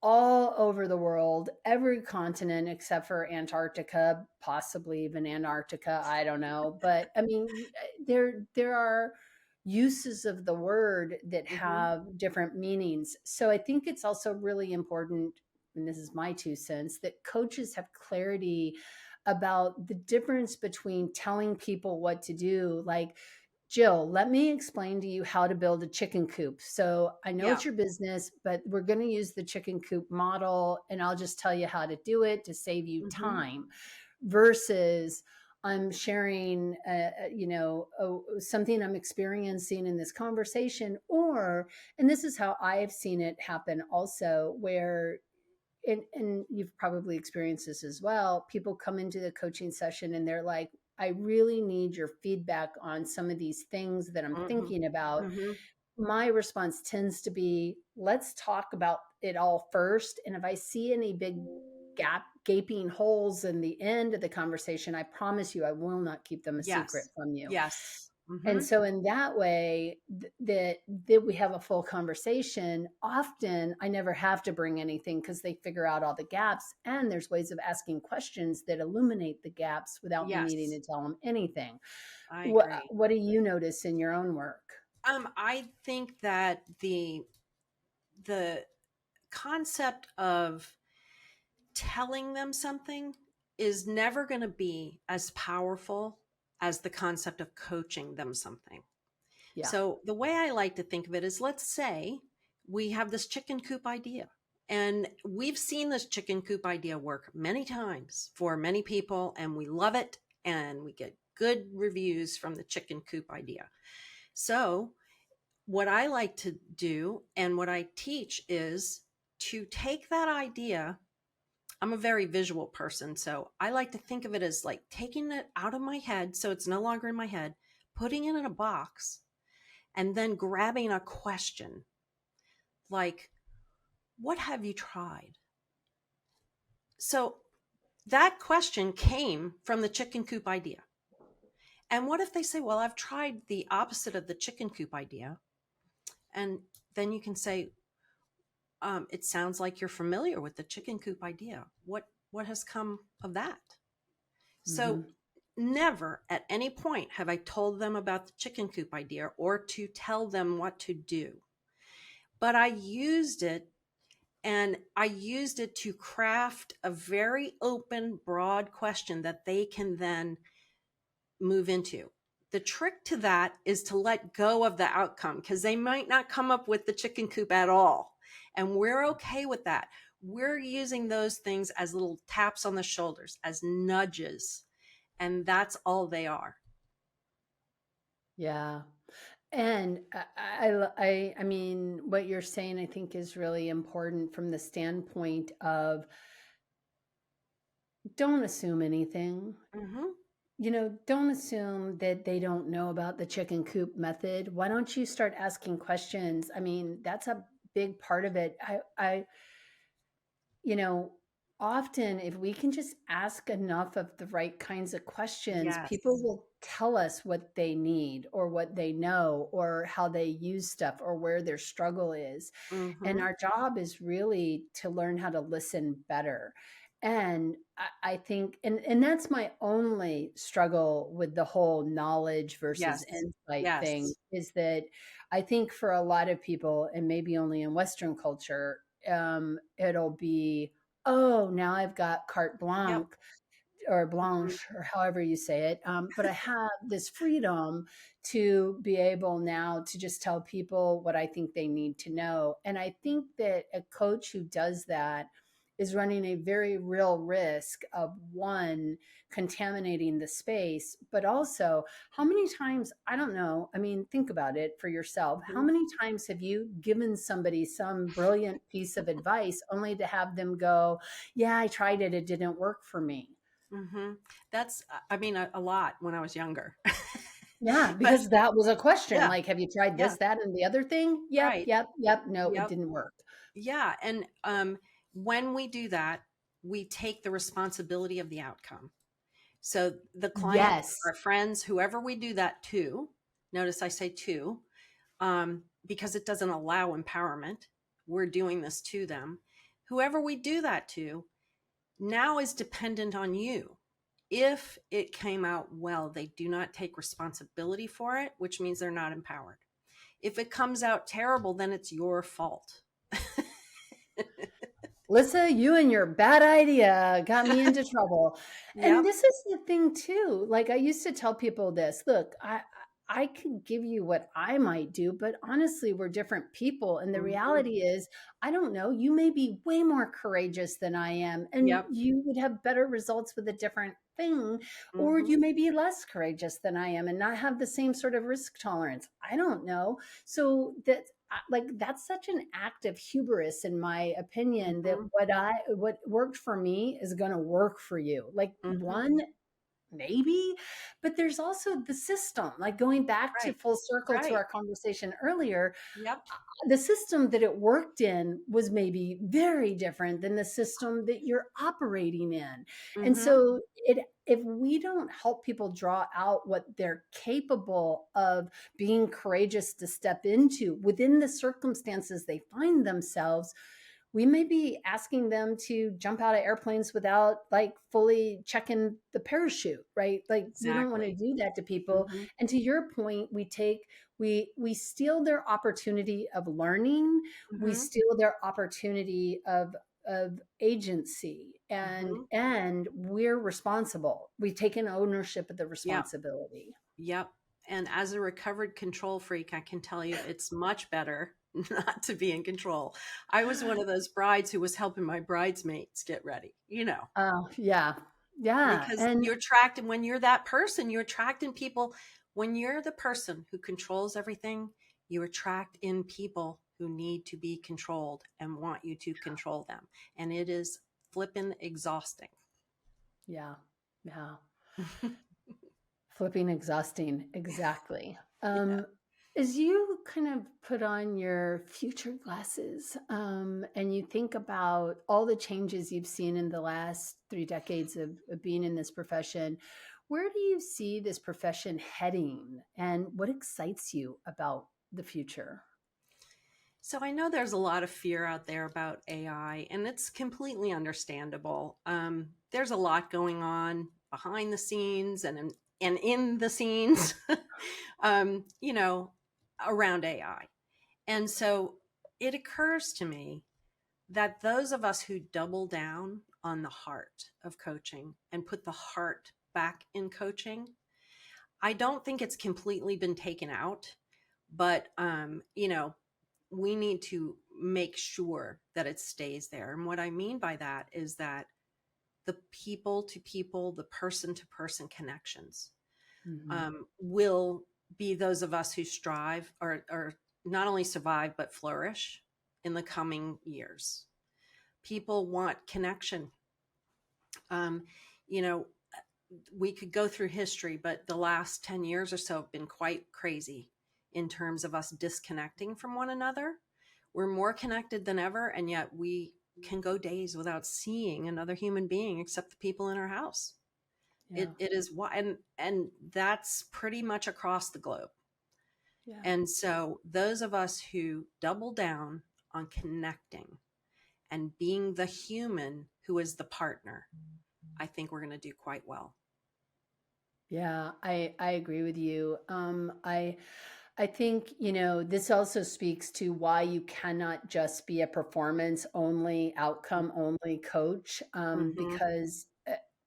all over the world, every continent except for Antarctica, possibly even Antarctica, I don't know. But I mean, there are uses of the word that Mm-hmm. have different meanings. So I think it's also really important, and this is my 2 cents, that coaches have clarity about the difference between telling people what to do, like Jill, let me explain to you how to build a chicken coop. So I know Yeah. it's your business, but we're going to use the chicken coop model, and I'll just tell you how to do it to save you Mm-hmm. time versus I'm sharing, something I'm experiencing in this conversation, and this is how I've seen it happen also, where and you've probably experienced this as well. People come into the coaching session and they're like, I really need your feedback on some of these things that I'm Mm-hmm. thinking about. Mm-hmm. My response tends to be, let's talk about it all first. And if I see any big gaping holes in the end of the conversation, I promise you, I will not keep them a secret Yes. from you. Yes. Mm-hmm. And so in that way that we have a full conversation. Often I never have to bring anything because they figure out all the gaps, and there's ways of asking questions that illuminate the gaps without me needing Yes. to tell them anything. I agree. What do you notice in your own work? I think that the concept of telling them something is never going to be as powerful as the concept of coaching them something. Yeah. So the way I like to think of it is, let's say we have this chicken coop idea, and we've seen this chicken coop idea work many times for many people, and we love it, and we get good reviews from the chicken coop idea. So what I like to do and what I teach is to take that idea. I'm a very visual person, so I like to think of it as like taking it out of my head so it's no longer in my head, putting it in a box, and then grabbing a question like, what have you tried? So that question came from the chicken coop idea. And what if they say, well, I've tried the opposite of the chicken coop idea? And then you can say, it sounds like you're familiar with the chicken coop idea. What has come of that? So Mm-hmm. never at any point have I told them about the chicken coop idea or to tell them what to do. But I used it, and I used it to craft a very open, broad question that they can then move into. The trick to that is to let go of the outcome, because they might not come up with the chicken coop at all. And we're okay with that. We're using those things as little taps on the shoulders, as nudges, and that's all they are. Yeah. And I mean, what you're saying, I think, is really important from the standpoint of don't assume anything. Mm-hmm. Don't assume that they don't know about the chicken coop method. Why don't you start asking questions? I mean, that's a big part of it. You know, often if we can just ask enough of the right kinds of questions, Yes. people will tell us what they need or what they know or how they use stuff or where their struggle is. And Mm-hmm. our job is really to learn how to listen better. And I think, and that's my only struggle with the whole knowledge versus Yes. insight thing, Yes. is that I think for a lot of people, and maybe only in Western culture, it'll be, oh, now I've got carte Yep. blanche or Mhm. blanche or however you say it. But I have this freedom to be able now to just tell people what I think they need to know. And I think that a coach who does that is running a very real risk of, one, contaminating the space, but also how many times, I don't know, I mean, think about it for yourself. How Mhm. many times have you given somebody some brilliant piece of advice only to have them go, yeah, I tried it, it didn't work for me? Mhm. That's, I mean, a lot when I was younger. Yeah, But because that was a question, yeah, like, "Have you tried yeah, this, that, and the other thing?" "Yep, right. yep, yep. No, it Yep. didn't work." Yeah. And when we do that, we take the responsibility of the outcome. So the client, Yes. our friends, whoever we do that to, notice I say to, because it doesn't allow empowerment. We're doing this to them. Whoever we do that to now is dependent on you. If it came out well, they do not take responsibility for it, which means they're not empowered. If it comes out terrible, then it's your fault. Lyssa, you and your bad idea got me into trouble. And Yep. this is the thing too. Like I used to tell people this, look, I can give you what I might do, but honestly, we're different people. And the Hmm. reality is, I don't know, you may be way more courageous than I am, and Yep. you would have better results with a different thing, or Hmm. you may be less courageous than I am and not have the same sort of risk tolerance. I don't know. So that, like, that's such an act of hubris, in my opinion, that Hmm. what worked for me is going to work for you. Like, Hmm. one, maybe, but there's also the system, like going back to Right. full circle to Right. our conversation earlier. Yep. The system that it worked in was maybe very different than the system that you're operating in. And Hmm. so if we don't help people draw out what they're capable of being courageous to step into within the circumstances they find themselves, we may be asking them to jump out of airplanes without like fully checking the parachute, right? Like we don't want to Exactly. do that to people. Hmm. And to your point, we steal their opportunity of learning. We Hmm. steal their opportunity of agency, Hmm. and we're responsible. We've taken ownership of the Yep. responsibility. Yep. And as a recovered control freak, I can tell you it's much better not to be in control. I was one of those brides who was helping my bridesmaids get ready, Oh, yeah. Yeah. because And you're attracting, when you're that person, you're attracting people. When you're the person who controls everything, you attract in people who need to be controlled and want you to control them. And it is flippin' exhausting. yeah. Yeah. Flipping exhausting. Exactly. Yeah. As you kind of put on your future glasses and you think about all the changes you've seen in the last 3 decades of being in this profession, where do you see this profession heading and what excites you about the future? So I know there's a lot of fear out there about AI, and it's completely understandable. There's a lot going on behind the scenes and in the scenes, you know, around AI. And so it occurs to me that those of us who double down on the heart of coaching and put the heart back in coaching, I don't think it's completely been taken out, but we need to make sure that it stays there. And what I mean by that is that the people to people, the person to person connections Hmm. will be those of us who strive or not only survive, but flourish in the coming years. People want connection. Um, you know, we could go through history, but the last 10 years or so have been quite crazy in terms of us disconnecting from one another. We're more connected than ever, and yet we can go days without seeing another human being except the people in our house. Yeah. It is why, and that's pretty much across the globe. Yeah. And so those of us who double down on connecting and being the human who is the partner, I think we're going to do quite well. Yeah, I agree with you. I think, this also speaks to why you cannot just be a performance only, outcome only coach, Mm-hmm. because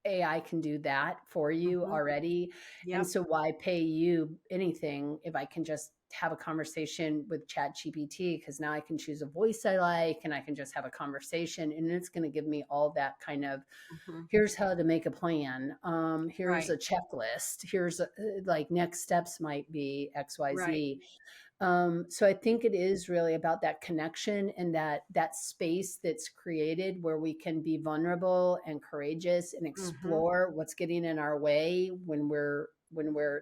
AI can do that for you Mm-hmm. already. And Yep. so why pay you anything if I can just have a conversation with Chat GPT? Because now I can choose a voice I like and I can just have a conversation and it's going to give me all that kind of, Mm-hmm. here's how to make a plan. Here's Right. a checklist. Here's like next steps might be Right. XYZ. So I think it is really about that connection and that space that's created where we can be vulnerable and courageous and Mm-hmm. explore what's getting in our way when we're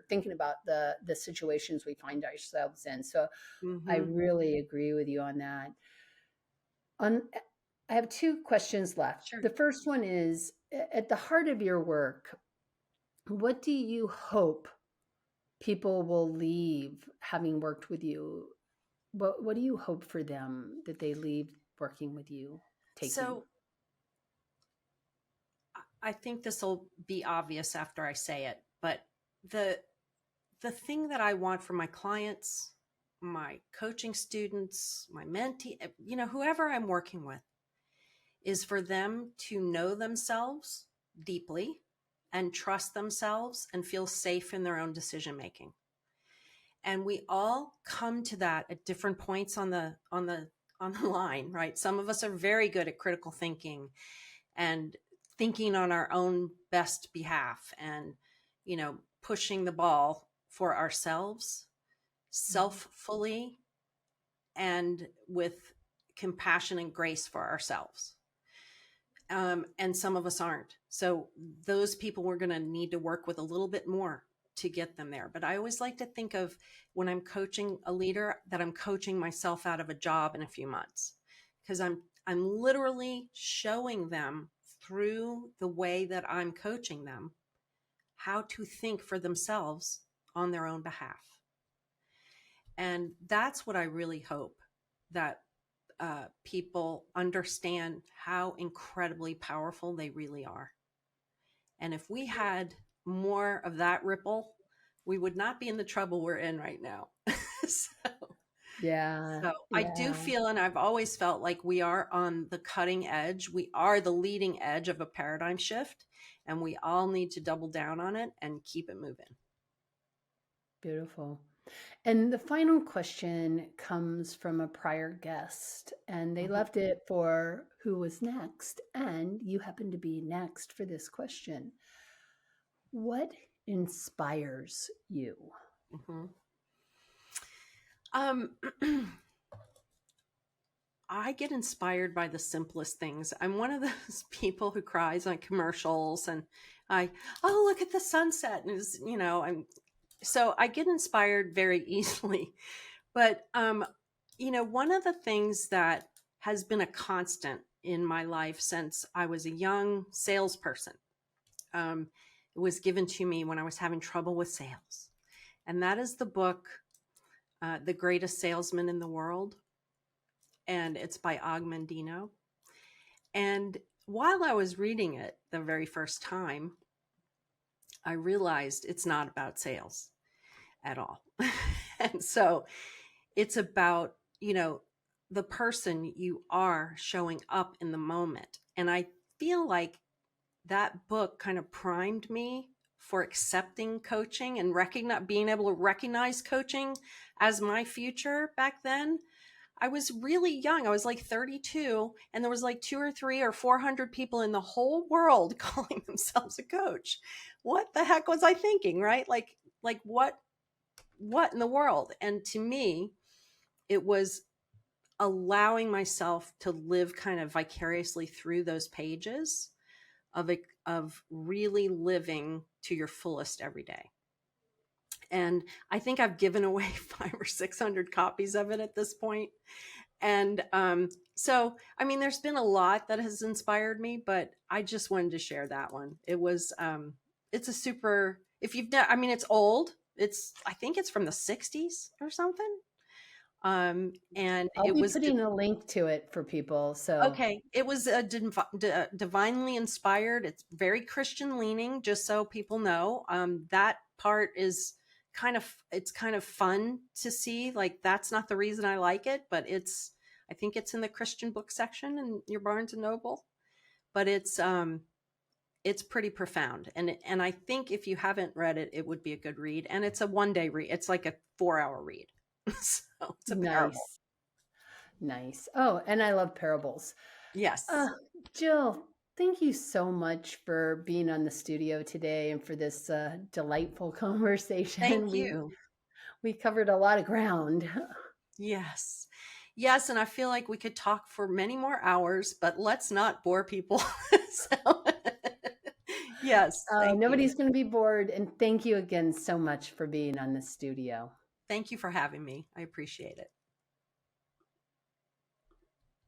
thinking about the situations we find ourselves in. So I Mm-hmm. really agree with you on that. On I have two questions left. Sure. The first one is at the heart of your work, what do you hope people will leave having worked with you? What do you hope for them that they leave working with you taking? So I think this will be obvious after I say it, but the the thing that I want for my clients, my coaching students, my mentee, whoever I'm working with, is for them to know themselves deeply and trust themselves and feel safe in their own decision making. And we all come to that at different points on the line, right? Some of us are very good at critical thinking and thinking on our own best behalf and pushing the ball for ourselves Mhm. self-fully and with compassion and grace for ourselves. And some of us aren't. So those people we're going to need to work with a little bit more to get them there. But I always like to think of when I'm coaching a leader that I'm coaching myself out of a job in a few months because I'm literally showing them through the way that I'm coaching them how to think for themselves on their own behalf. And that's what I really hope that people understand how incredibly powerful they really are. And if we had more of that ripple, we would not be in the trouble we're in right now. so, Yeah, so I do yeah. feel, and I've always felt like we are on the cutting edge. We are the leading edge of a paradigm shift, and we all need to double down on it and keep it moving. Beautiful. And the final question comes from a prior guest, and they Mhm. left it for who was next. And you happen to be next for this question. What inspires you? Mhm. Um, I get inspired by the simplest things. I'm one of those people who cries on commercials and oh, look at the sunset. And I'm so I get inspired very easily But one of the things that has been a constant in my life since I was a young salesperson, it was given to me when I was having trouble with sales. And that is the book, The Greatest Salesman in the World. And it's by Og Mandino. And while I was reading it the very first time, I realized it's not about sales at all. And so it's about, the person you are showing up in the moment. And I feel like that book kind of primed me for accepting coaching and being able to recognize coaching as my future back then. I was really young. I was like 32, and there was like 2 or 3 or 400 people in the whole world calling themselves a coach. What the heck was I thinking, right? Like what in the world? And to me, it was allowing myself to live kind of vicariously through those pages of really living to your fullest every day. And I think I've given away 500 or 600 copies of it at this point. And so, I mean, there's been a lot that has inspired me, but I just wanted to share that one. It's a super, if you've done, I mean, it's old. I think it's from the 60s or something. And I'll it be was, putting a link to it for people. So okay. It was divinely inspired. It's very Christian leaning, just so people know. That part is it's kind of fun to see. Like, that's not the reason I like it, but I think it's in the Christian book section in your Barnes and Noble. But it's pretty profound. And I think if you haven't read it, it would be a good read. And it's a 1-day read. It's like a 4-hour read. So it's a parable. nice. Nice. Oh, and I love parables. Uh, Yes. Jill, thank you so much for being on the studio today and for this delightful conversation. Thank We you. we covered a lot of ground. Yes. Yes, and I feel like we could talk for many more hours, but let's not bore people. So, yes, thank you. Nobody's going to be bored. And thank you again so much for being on the studio. Thank you for having me. I appreciate it.